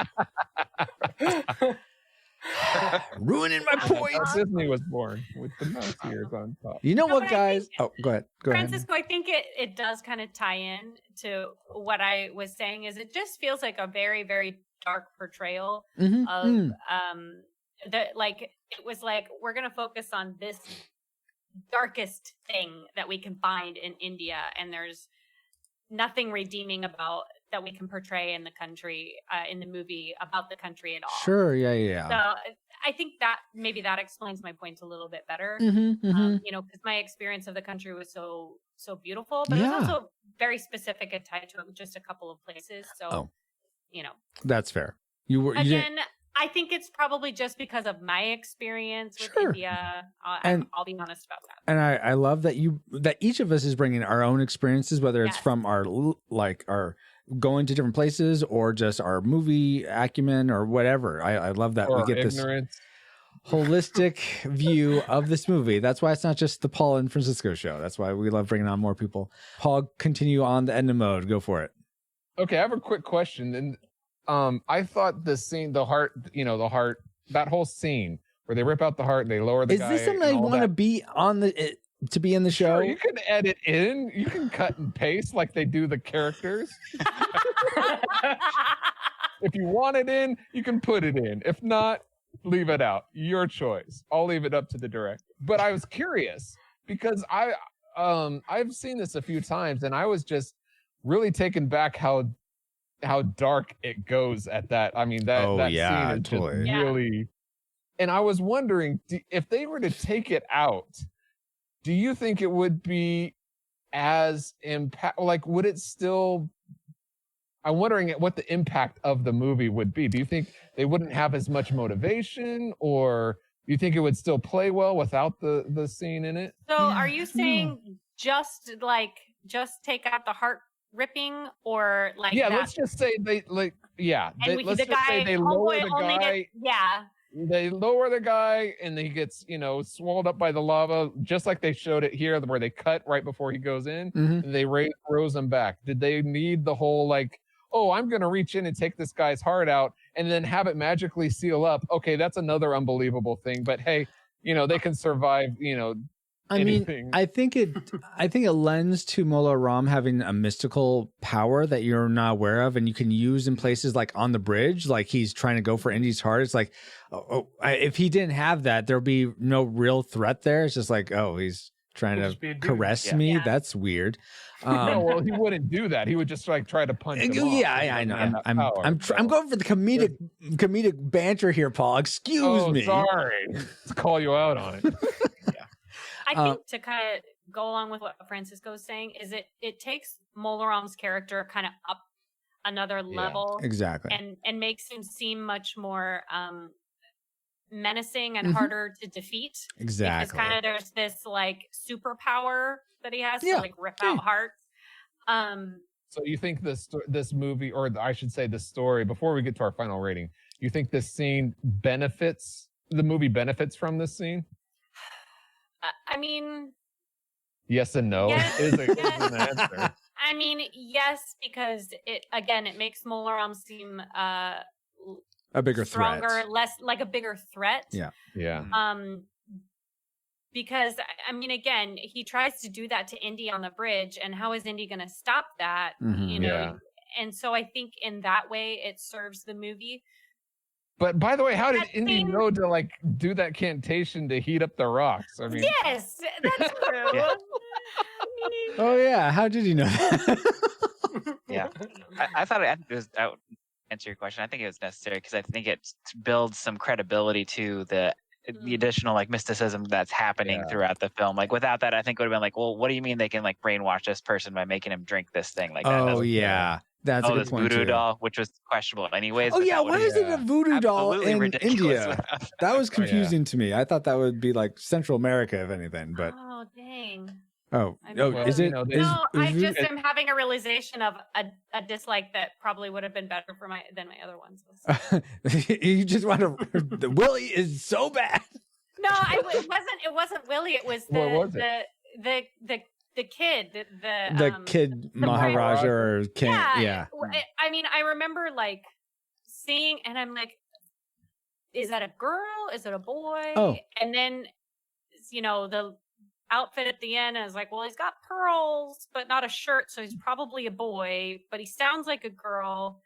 Ruining my point. Disney was born with the mouse ears on top. You know what, guys? Go ahead. Francisco, I think it does kind of tie in to what I was saying. Is it just feels like a very, very dark portrayal of that. Like, it was like, we're going to focus on this darkest thing that we can find in India, and there's nothing redeeming about that we can portray in the country, in the movie about the country at all. Sure, yeah. So I think that maybe that explains my point a little bit better. Mm-hmm. You know, because my experience of the country was so beautiful, but it was also very specific and tied to just a couple of places. So, you know, that's fair. You again. I think it's probably just because of my experience with India. I'll be honest about that. And I love that that each of us is bringing our own experiences, whether it's from our going to different places or just our movie acumen or whatever. I love that we get ignorance. This holistic view of this movie. That's why it's not just the Paul and Francisco show. That's why we love bringing on more people. Paul, continue on the Edna mode. Go for it. Okay, I have a quick question. And I thought the scene, the heart, that whole scene where they rip out the heart and they lower the guy. Is this something I want to be on to be in the show? Sure, you can edit in. You can cut and paste like they do the characters. If you want it in, you can put it in. If not, leave it out. Your choice. I'll leave it up to the director. But I was curious because I've seen this a few times and I was just really taken back how dark it goes at that. I mean, that scene is totally. Just really. And I was wondering if they were to take it out, do you think it would be as impact? Like, would it still? I'm wondering what the impact of the movie would be. Do you think they wouldn't have as much motivation, or do you think it would still play well without the scene in it? So, are you saying just take out the heart ripping, or like? Yeah, let's just say they like. Yeah, let's just say they lower the guy. They lower the guy and he gets, swallowed up by the lava, just like they showed it here where they cut right before he goes in. Mm-hmm. And they rose him back. Did they need the whole I'm going to reach in and take this guy's heart out and then have it magically seal up? Okay, that's another unbelievable thing. But hey, they can survive, anything. I think it lends to Mola Ram having a mystical power that you're not aware of, and you can use in places like on the bridge, like he's trying to go for Indy's heart. It's like, if he didn't have that, there'll be no real threat there. It's just like, he's trying to caress me. Yeah. That's weird. No, well, he wouldn't do that. He would just try to punch him off. I know. I'm going for the comedic banter here, Paul. Excuse me. Sorry. Let's call you out on it. I think to kind of go along with what Francisco is saying is it takes Mola Ram's character kind of up another level. Exactly. And makes him seem much more menacing and harder to defeat. Exactly. Because kind of there's this like superpower that he has to like rip out hearts. So you think this movie, or I should say this story, before we get to our final rating, you think this scene the movie benefits from this scene? I mean, yes and no is an answer. I mean, yes, because it makes Mola Ram seem a bigger stronger, threat. less like a bigger threat. Yeah. Because I mean, again, he tries to do that to Indy on the bridge, and how is Indy going to stop that? Mm-hmm. And so I think in that way it serves the movie. But by the way, how did Indy know to do that cantation to heat up the rocks? I mean, yes, that's true. Oh yeah, how did you know that? Yeah, I thought it was. I would answer your question. I think it was necessary because I think it builds some credibility to the additional mysticism that's happening throughout the film. Without that, I think it would have been well, what do you mean they can brainwash this person by making him drink this thing like that? Oh yeah. That's a good point voodoo too. doll, which was questionable anyways. Oh yeah, why is it a voodoo doll in India? That was confusing to me. I thought that would be Central America, if anything. But dang. Is it? I just am having a realization of a dislike that probably would have been better than my other ones. You just want to. Willie is so bad. No, it wasn't Willie. It was the kid, the kid Maharaja or king. Yeah. I mean, I remember seeing, and I'm like, is that a girl? Is it a boy? Oh. And then, the outfit at the end, I was like, well, he's got pearls, but not a shirt, so he's probably a boy, but he sounds like a girl.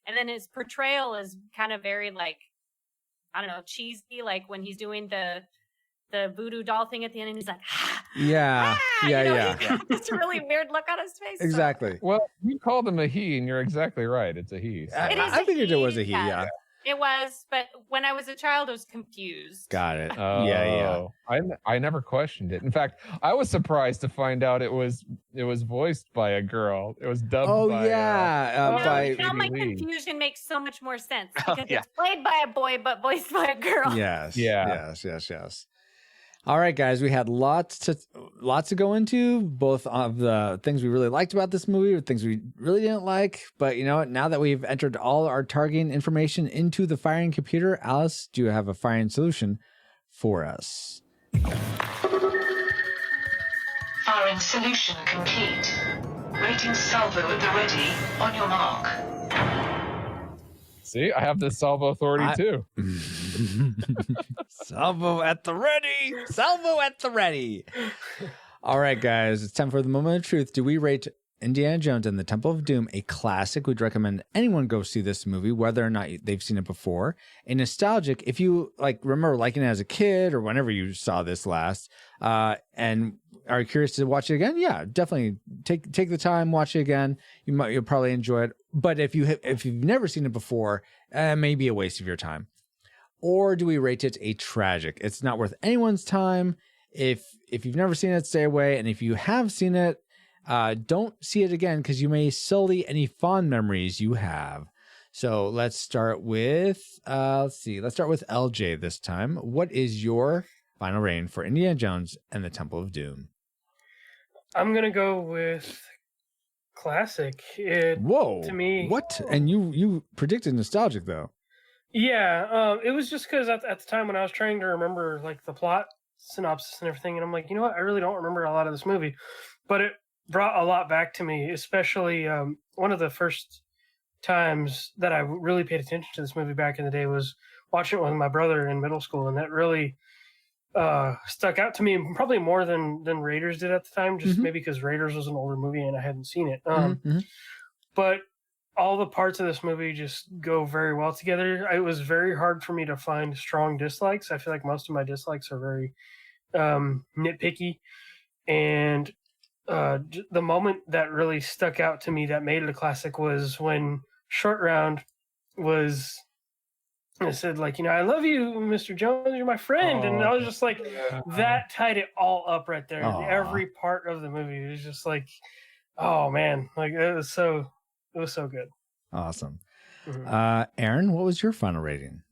And then his portrayal is kind of very I don't know, cheesy, when he's doing the the voodoo doll thing at the end, and he's like, Yeah. Yeah. He's got this really weird look on his face. Exactly. Well, you called him a he, and you're exactly right. It's a he. So. I figured it was a he. Yeah. It was, but when I was a child, I was confused. Got it. Oh, Yeah. I never questioned it. In fact, I was surprised to find out it was voiced by a girl. It was dubbed. Oh by, yeah. Now my confusion makes so much more sense because it's played by a boy but voiced by a girl. Yes. Yeah. Yes. All right, guys, we had lots to go into, both of the things we really liked about this movie or things we really didn't like. But you know what? Now that we've entered all our targeting information into the firing computer, Alice, do you have a firing solution for us? Firing solution complete. Rating salvo at the ready. On your mark. See, I have this salvo authority too. Salvo at the ready. Salvo at the ready. All right, guys, it's time for the moment of truth. Do we rate Indiana Jones and the Temple of Doom a classic? We'd recommend anyone go see this movie, whether or not they've seen it before. A nostalgic, if you remember liking it as a kid or whenever you saw this last, and are curious to watch it again, yeah, definitely take the time, watch it again. You'll probably enjoy it. But if you've never seen it before, it may be a waste of your time. Or do we rate it a tragic? It's not worth anyone's time. If you've never seen it, stay away. And if you have seen it, don't see it again because you may sully any fond memories you have. So let's start with Let's start with LJ this time. What is your final rating for Indiana Jones and the Temple of Doom? I'm gonna go with classic. Whoa! To me, what? And you predicted nostalgic though. Yeah, it was just because at the time when I was trying to remember the plot synopsis and everything, and I'm like, you know what, I really don't remember a lot of this movie, but it brought a lot back to me, especially one of the first times that I really paid attention to this movie back in the day was watching it with my brother in middle school, and that really stuck out to me probably more than Raiders did at the time, just maybe because Raiders was an older movie and I hadn't seen it. But all the parts of this movie just go very well together. It was very hard for me to find strong dislikes. I feel like most of my dislikes are very nitpicky. And the moment that really stuck out to me that made it a classic was when Short Round was... I said, I love you, Mr. Jones, you're my friend. And I was just like, that tied it all up right there. Every part of the movie. It was just oh man, it was so good. Awesome. Aaron, what was your final rating?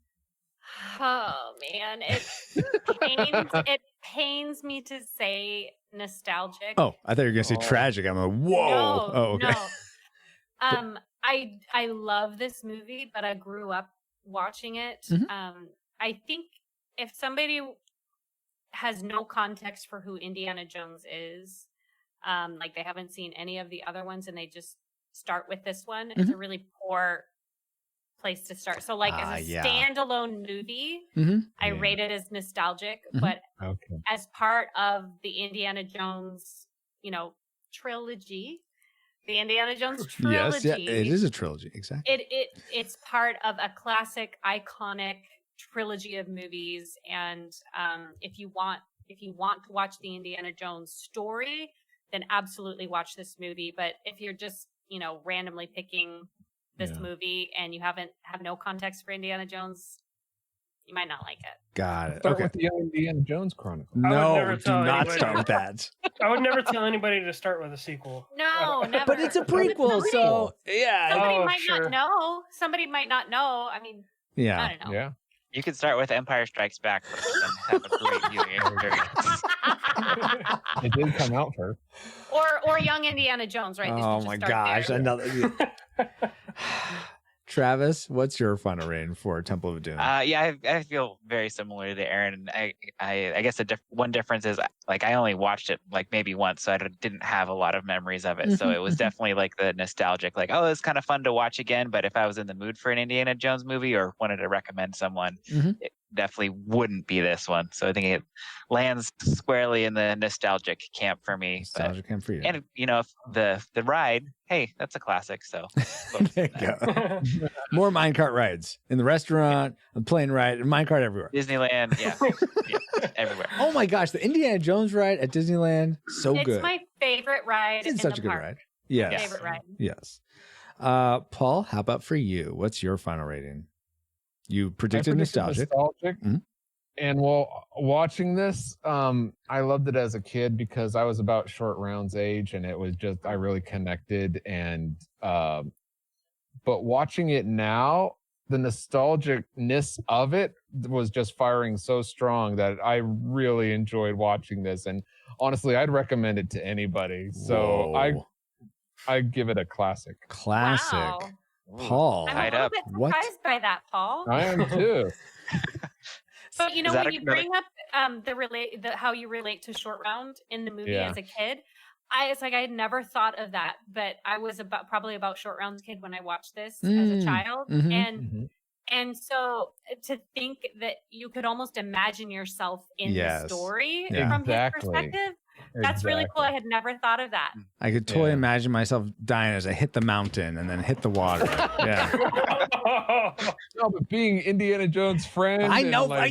Oh man, it pains me to say nostalgic. Oh, I thought you were gonna say tragic. I'm like, whoa. No, oh, okay. No. I love this movie, but I grew up watching it. I think if somebody has no context for who Indiana Jones is, they haven't seen any of the other ones and they just start with this one, it's a really poor place to start. So as a standalone movie, I rate it as nostalgic, but as part of the Indiana Jones, trilogy, the Indiana Jones trilogy. Yes, it is a trilogy, exactly. It's part of a classic, iconic trilogy of movies, and if you want to watch the Indiana Jones story, then absolutely watch this movie. But if you're just randomly picking this movie and you have no context for Indiana Jones, you might not like it. Got it. Start with the Indiana Jones Chronicle. No, do not start with that. I would never tell anybody to start with a sequel. No, never. But it's a prequel, so yeah. Somebody might not know. Somebody might not know. I mean, I don't know. Yeah. You could start with Empire Strikes Back first and have a great viewing experience. It did come out first. Or Young Indiana Jones, right? Oh my gosh, another. Travis, what's your final rating for Temple of Doom? I feel very similar to Aaron. I guess one difference is I only watched it maybe once, so I didn't have a lot of memories of it. So it was definitely the nostalgic, it's kind of fun to watch again. But if I was in the mood for an Indiana Jones movie or wanted to recommend someone, definitely wouldn't be this one. So I think it lands squarely in the nostalgic camp for me. Nostalgic camp for you. And if the ride, hey, that's a classic. So there you go. More minecart rides in the restaurant, a plane ride, and minecart everywhere. Disneyland, yeah, everywhere. Oh my gosh, the Indiana Jones ride at Disneyland, so it's good. It's my favorite ride. It's such a good park. ride. Yes. Favorite ride. Yes. Paul, how about for you? What's your final rating? You predicted nostalgic. Mm-hmm. And watching this, I loved it as a kid because I was about Short Round's age, and it was just I really connected. And but watching it now, the nostalgicness of it was just firing so strong that I really enjoyed watching this. And honestly, I'd recommend it to anybody. So I give it a classic. Classic. Wow. Paul, I'm a little bit surprised by that, Paul. I am too. But when you bring up how you relate to Short Round in the movie as a kid, it's like I had never thought of that, but I was probably about Short Round's kid when I watched this as a child, and so to think that you could almost imagine yourself in the story from his perspective. That's really cool. I had never thought of that. I could totally imagine myself dying as I hit the mountain and then hit the water. Yeah. No, but being Indiana Jones' friend. I know. Yeah.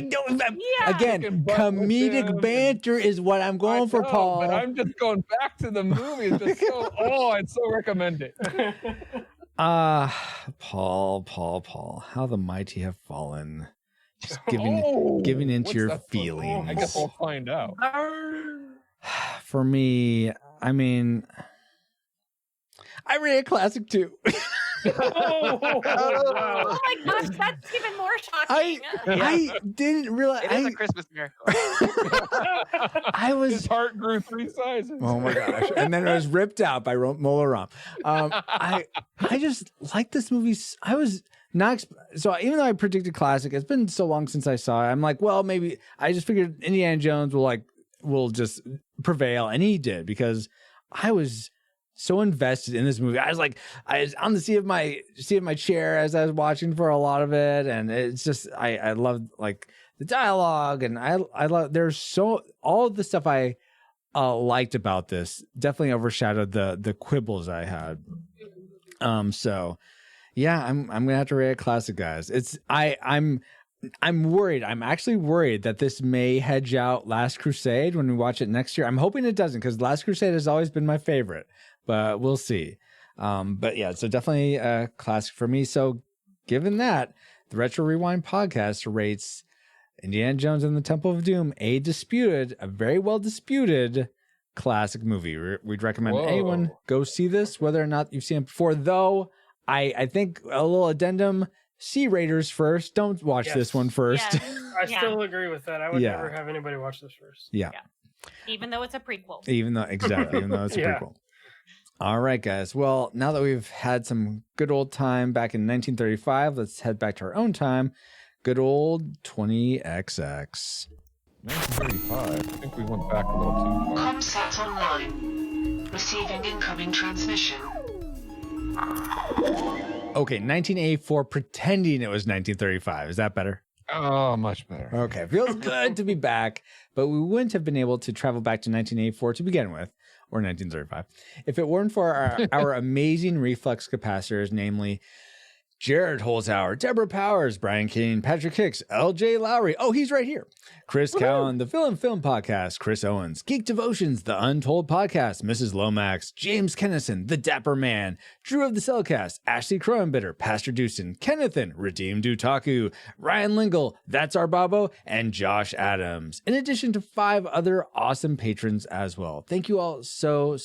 Again, comedic banter is what I'm going for, Paul. But I'm just going back to the movie. It's just I'd so recommend it. Paul, how the mighty have fallen. Just giving into your feelings. I guess we'll find out. For me, I mean, I read a classic too. Oh my gosh, that's even more shocking. I didn't realize it is a Christmas miracle. His heart grew 3 sizes. Oh my gosh! And then it was ripped out by Mola Ram. I just like this movie. I was not so even though I predicted classic, it's been so long since I saw it. I'm like, well, maybe I just figured Indiana Jones will just prevail, and he did because I was so invested in this movie. I was on the seat of my chair as I was watching for a lot of it, and it's just I loved the dialogue, and I love all of the stuff I liked about this definitely overshadowed the quibbles I had. So yeah, I'm gonna have to rate it classic, guys. I'm worried. I'm actually worried that this may hedge out Last Crusade when we watch it next year. I'm hoping it doesn't because Last Crusade has always been my favorite, but we'll see. But yeah, so definitely a classic for me. So given that, the Retro Rewind podcast rates Indiana Jones and the Temple of Doom a very well disputed classic movie. We'd recommend anyone go see this, whether or not you've seen it before. Though I think a little addendum. See Raiders first. Don't watch this one first. Yeah. I still agree with that. I would never have anybody watch this first. Yeah. Even though it's a prequel. Even though it's a prequel. All right, guys. Well, now that we've had some good old time back in 1935, let's head back to our own time. Good old 20XX. 1935. I think we went back a little too far. Comsat online. Receiving incoming transmission. Okay, 1984, pretending it was 1935. Is that better? Oh, much better. Okay, feels good to be back, but we wouldn't have been able to travel back to 1984 to begin with, or 1935, if it weren't for our amazing reflux capacitors, namely Jared Holzhauer, Deborah Powers, Brian King, Patrick Hicks, LJ Lowry. Oh, he's right here. Chris Cowan, the Film Podcast, Chris Owens, Geek Devotions, the Untold Podcast, Mrs. Lomax, James Kennison, the Dapper Man, Drew of the Cellcast, Ashley Crowenbitter, Pastor Dewson, Kennethan, Redeemed Utaku, Ryan Lingle, That's Our Babo, and Josh Adams, in addition to 5 other awesome patrons as well. Thank you all so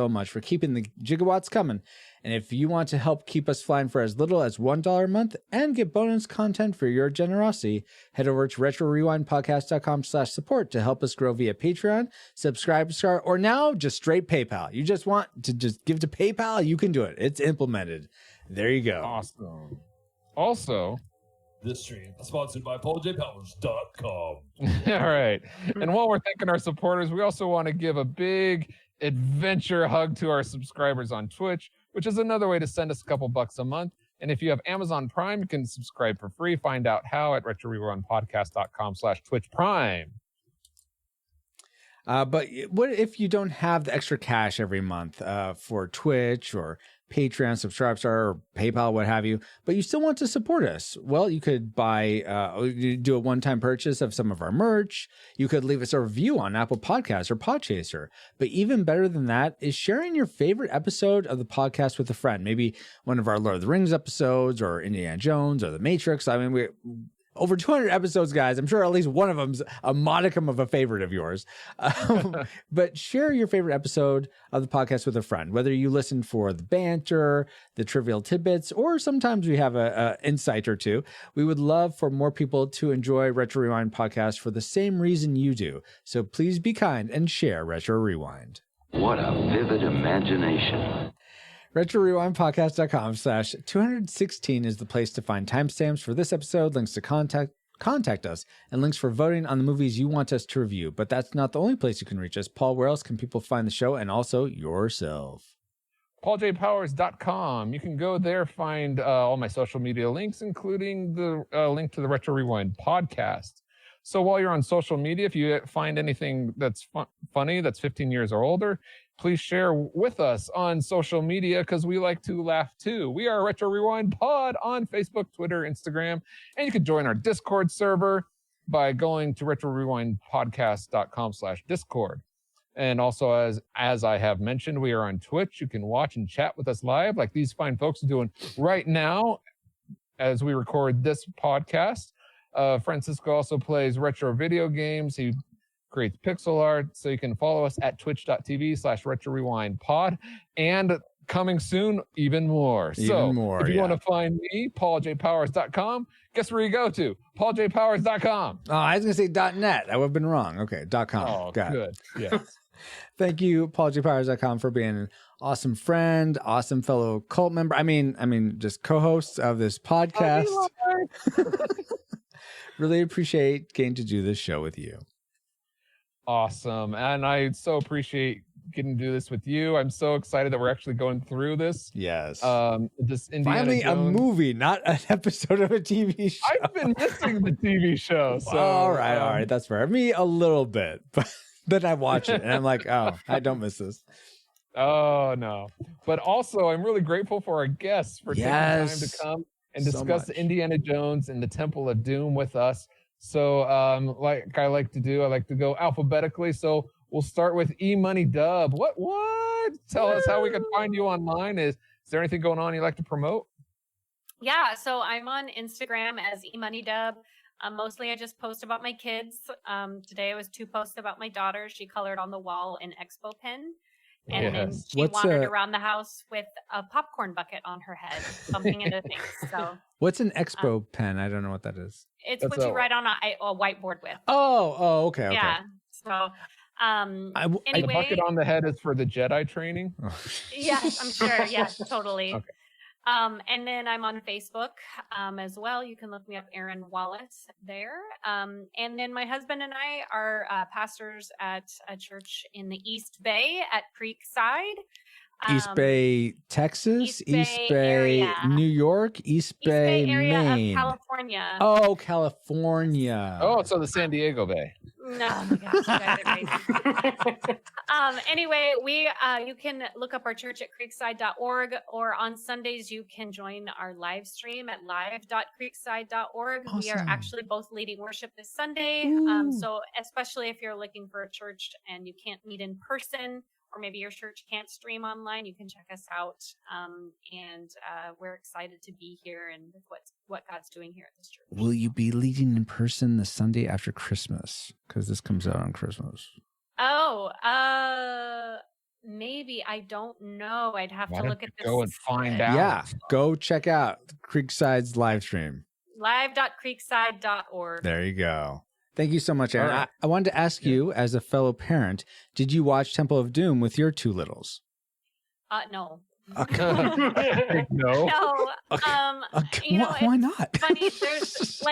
much for keeping the gigawatts coming. And if you want to help keep us flying for as little as $1 a month and get bonus content for your generosity, head over to retrorewindpodcast.com/support to help us grow via Patreon, subscribe, or now just straight PayPal. You just want to just give to PayPal? You can do it. It's implemented. There you go. Awesome. Also, this stream is sponsored by PaulJPowers.com. All right. And while we're thanking our supporters, we also want to give a big adventure hug to our subscribers on Twitch, which is another way to send us a couple bucks a month. And if you have Amazon Prime, you can subscribe for free. Find out how at retrorerunpodcast.com/Twitch Prime. But what if you don't have the extra cash every month for Twitch or Patreon, Subscribestar, or PayPal, what have you, but you still want to support us? Well, you could do a one-time purchase of some of our merch. You could leave us a review on Apple Podcasts or Podchaser. But even better than that is sharing your favorite episode of the podcast with a friend. Maybe one of our Lord of the Rings episodes, or Indiana Jones, or The Matrix. I mean, over 200 episodes, guys. I'm sure at least one of them's a modicum of a favorite of yours. But share your favorite episode of the podcast with a friend, whether you listen for the banter, the trivial tidbits, or sometimes we have a insight or two. We would love for more people to enjoy Retro Rewind podcast for the same reason you do. So please be kind and share Retro Rewind. What a vivid imagination. RetroRewindPodcast.com/216 is the place to find timestamps for this episode, links to contact us, and links for voting on the movies you want us to review. But that's not the only place you can reach us. Paul, where else can people find the show and also yourself? PaulJPowers.com. You can go there, find all my social media links, including the link to the Retro Rewind podcast. So while you're on social media, if you find anything that's funny, that's 15 years or older, please share with us on social media, because we like to laugh too. We are Retro Rewind Pod on Facebook, Twitter, Instagram, and you can join our Discord server by going to retrorewindpodcast.com/Discord. And also, as I have mentioned, we are on Twitch. You can watch and chat with us live, like these fine folks are doing right now as we record this podcast. Francisco also plays retro video games. He creates pixel art, so you can follow us at twitch.tv/retrorewindpod, and coming soon, even more. If you want to find me, pauljpowers.com, guess where you go to? pauljpowers.com. Oh, I was going to say .net. I would have been wrong. Okay, .com. Oh, got good. It. Yeah. Thank you, pauljpowers.com, for being an awesome friend, awesome fellow cult member. I mean, just co-host of this podcast. Really appreciate getting to do this show with you. Awesome. And I so appreciate getting to do this with you. I'm so excited that we're actually going through this. Yes. This Indiana Finally Jones. a movie, not an episode of a TV show. I've been missing the TV show. So all right. That's fair. Me a little bit, but then I watch it and I'm like, oh, I don't miss this. Oh, no. But also, I'm really grateful for our guests for taking time to come and discuss Indiana Jones and the Temple of Doom with us. So like I like to do, I like to go alphabetically. So we'll start with E-Money Dub. What? Tell us how we can find you online. Is there anything going on you'd like to promote? Yeah, so I'm on Instagram as eMoneyDub. Mostly I just post about my kids. Today I was 2 posts about my daughter. She colored on the wall in Expo Pen. And then she wandered around the house with a popcorn bucket on her head, bumping into things. So what's an Expo Pen? I don't know what that is. It's what you write on a whiteboard with. Oh, okay. Yeah. So anyway, the bucket on the head is for the Jedi training. Yes, I'm sure. Yes, totally. Okay. And then I'm on Facebook as well. You can look me up, Aaron Wallace, there. And then my husband and I are pastors at a church in the East Bay at Creekside. East Bay, Texas, East Bay, New York, East Bay, area Maine, of California. Oh, California. Oh, so the San Diego Bay. No, oh my gosh, you guys are crazy. Anyway, you can look up our church at creekside.org, or on Sundays you can join our live stream at live.creekside.org. Awesome. We are actually both leading worship this Sunday. So especially if you're looking for a church and you can't meet in person, or maybe your church can't stream online, you can check us out. And we're excited to be here and with what God's doing here at this church. Will you be leading in person the Sunday after Christmas? Because this comes out on Christmas. Oh, maybe. I don't know. I'd have to look at this. Go and find out. Yeah, go check out Creekside's live stream. Live.creekside.org. There you go. Thank you so much, Aaron. Right. I wanted to ask you, as a fellow parent, did you watch Temple of Doom with your 2 littles? No. Okay. No. Okay. Why not? Funny, there's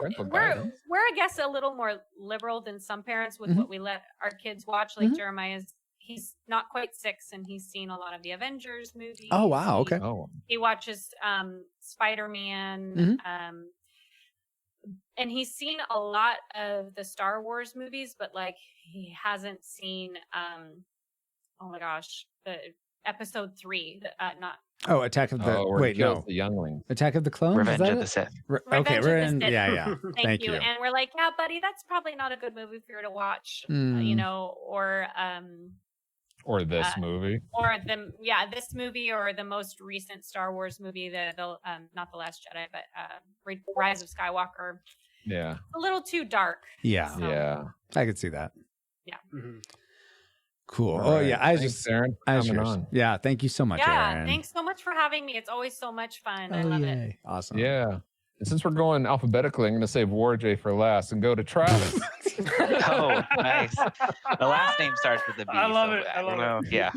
we're I guess a little more liberal than some parents with what we let our kids watch. Like Jeremiah's, he's not quite 6, and he's seen a lot of the Avengers movies. Oh wow, okay. He watches Spider-Man, Mm-hmm. And he's seen a lot of the Star Wars movies, but like he hasn't seen oh my gosh, the episode 3, not Attack of the where he kills the younglings. Attack of the Clones. Revenge is that of it? the Sith. Okay, Revenge we're of in. the Sith. Yeah. Thank you. And we're like, yeah, buddy, that's probably not a good movie for you to watch. You know, or this movie, or this movie, or the most recent Star Wars movie, the not the Last Jedi, but Rise of Skywalker. Yeah, a little too dark. Yeah, yeah, I could see that. Yeah. Mm-hmm. Cool. All right. Yeah, Thanks, Aaron, coming on. Yeah, thank you so much, Yeah, Aaron. thanks so much for having me. It's always so much fun. I love it. Awesome. Yeah. And since we're going alphabetically, I'm going to save Warjay for last and go to Travis. Oh, nice. The last name starts with a B. I love it. Yeah.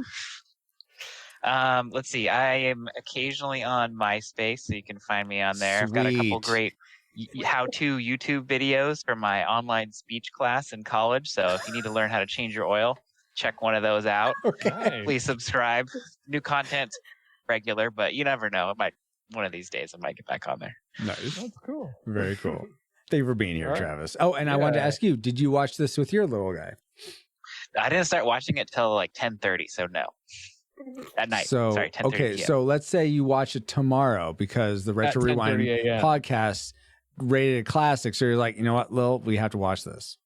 Let's see. I am occasionally on MySpace, so you can find me on there. I've got a couple great how-to YouTube videos for my online speech class in college. So if you need to learn how to change your oil, check one of those out. Okay. Please subscribe. New content regular, but you never know. It might one of these days I might get back on there. Nice. That's cool. Very cool. Thank you for being here, All right. Travis. Oh, and I wanted to ask you, did you watch this with your little guy? I didn't start watching it till like 10:30, so no. At night. So, Sorry, 10:30 okay, PM. so let's say you watch it tomorrow because the Retro Rewind 10:30 a.m. podcast rated classic. So you're like, you know what, Lil, we have to watch this.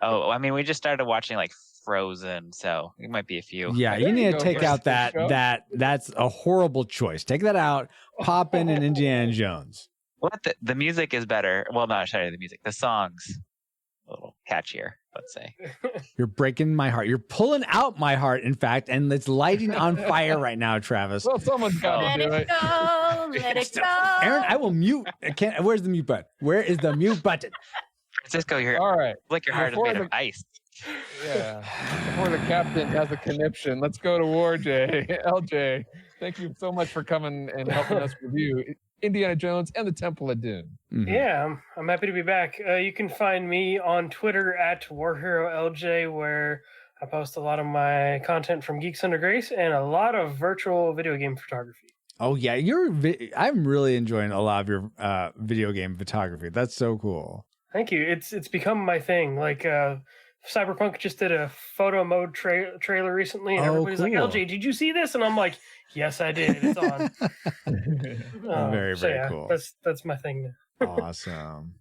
Oh, I mean, we just started watching like Frozen, so it might be a few. Yeah, you need to take out that's a horrible choice. Take that out, pop in an Indiana Jones. What the music is better. Well, not sorry, the music. The songs a little catchier, let's say. You're breaking my heart. You're pulling out my heart, in fact, and it's lighting on fire right now, Travis. Well, someone's got to do it. Let it go. Aaron, I will mute. Where's the mute button? Where is the mute button? Francisco, All right. like your heart is Before made of ice. Yeah. Before the captain has a conniption, let's go to Warjay. LJ, thank you so much for coming and helping us review Indiana Jones and the Temple of Doom. Mm-hmm. Yeah, I'm happy to be back. You can find me on Twitter at WarHeroLJ, where I post a lot of my content from Geeks Under Grace and a lot of virtual video game photography. Oh yeah, I'm really enjoying a lot of your video game photography. That's so cool. Thank you. It's become my thing. Like Cyberpunk just did a photo mode trailer recently, and everybody's like, cool. "LJ, did you see this?" And I'm like, "Yes, I did. It's on." Very cool. That's my thing now. Awesome.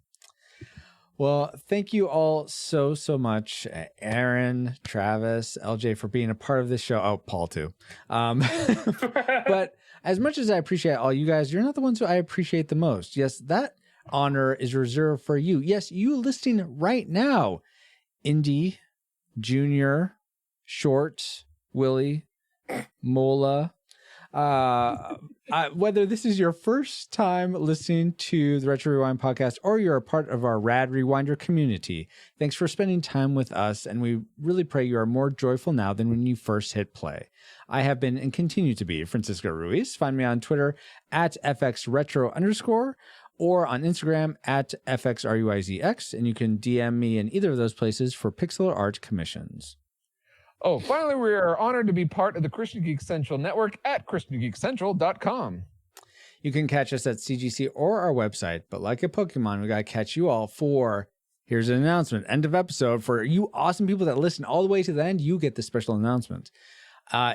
Well, thank you all so much, Aaron, Travis, LJ, for being a part of this show. Oh, Paul too. But as much as I appreciate all you guys, you're not the ones who I appreciate the most. Yes, that honor is reserved for you. Yes, you listening right now. Indy, Junior, Short, Willie, Mola. Whether this is your first time listening to the Retro Rewind podcast or you're a part of our Rad Rewinder community, thanks for spending time with us, and we really pray you are more joyful now than when you first hit play. I have been and continue to be Francisco Ruiz. Find me on Twitter at FXRetro_ or on Instagram at FXRUIZX, and you can DM me in either of those places for pixel art commissions. Oh, finally, we are honored to be part of the Christian Geek Central network at ChristianGeekCentral.com. You can catch us at CGC or our website, but like a Pokemon, we got to catch you all for, here's an announcement, end of episode. For you awesome people that listen all the way to the end, you get the special announcement.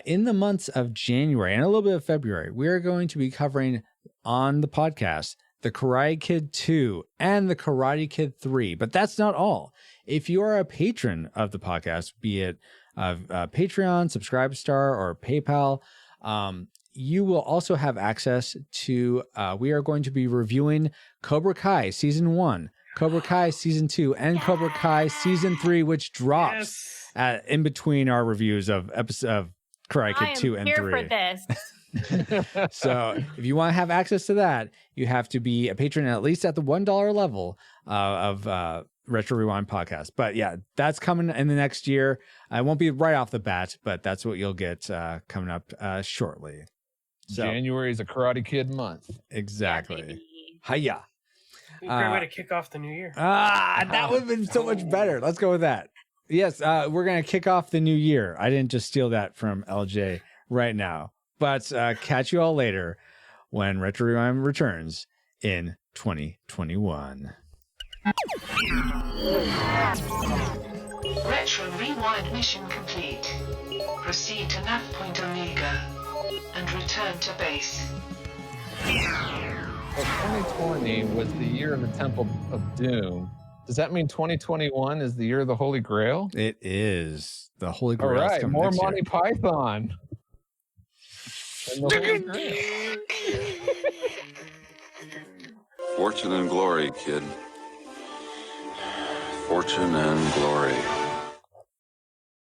In the months of January and a little bit of February, we are going to be covering on the podcast The Karate Kid 2 and The Karate Kid 3. But that's not all. If you are a patron of the podcast, be it Patreon, Subscribestar, or PayPal, you will also have access to, we are going to be reviewing Cobra Kai Season 1, Cobra Kai Season 2, and Cobra Kai Season 3, which drops in between our reviews of Karate Kid 2 and 3. I'm here for this. So if you want to have access to that, you have to be a patron at least at the $1 level of Retro Rewind podcast. But yeah, that's coming in the next year. I won't be right off the bat, but that's what you'll get coming up shortly. So, January is a Karate Kid month. Exactly. Hiya. Great way to kick off the new year. That would have been so much better. Let's go with that. Yes, we're going to kick off the new year. I didn't just steal that from LJ right now. But catch you all later when Retro Rewind returns in 2021. Retro Rewind mission complete. Proceed to nav point Omega and return to base. Well, 2020 was the year of the Temple of Doom. Does that mean 2021 is the year of the Holy Grail? It is. The Holy All Grail. right, more Monty Python. And the Holy Grail. Fortune and glory, kid. Fortune and glory.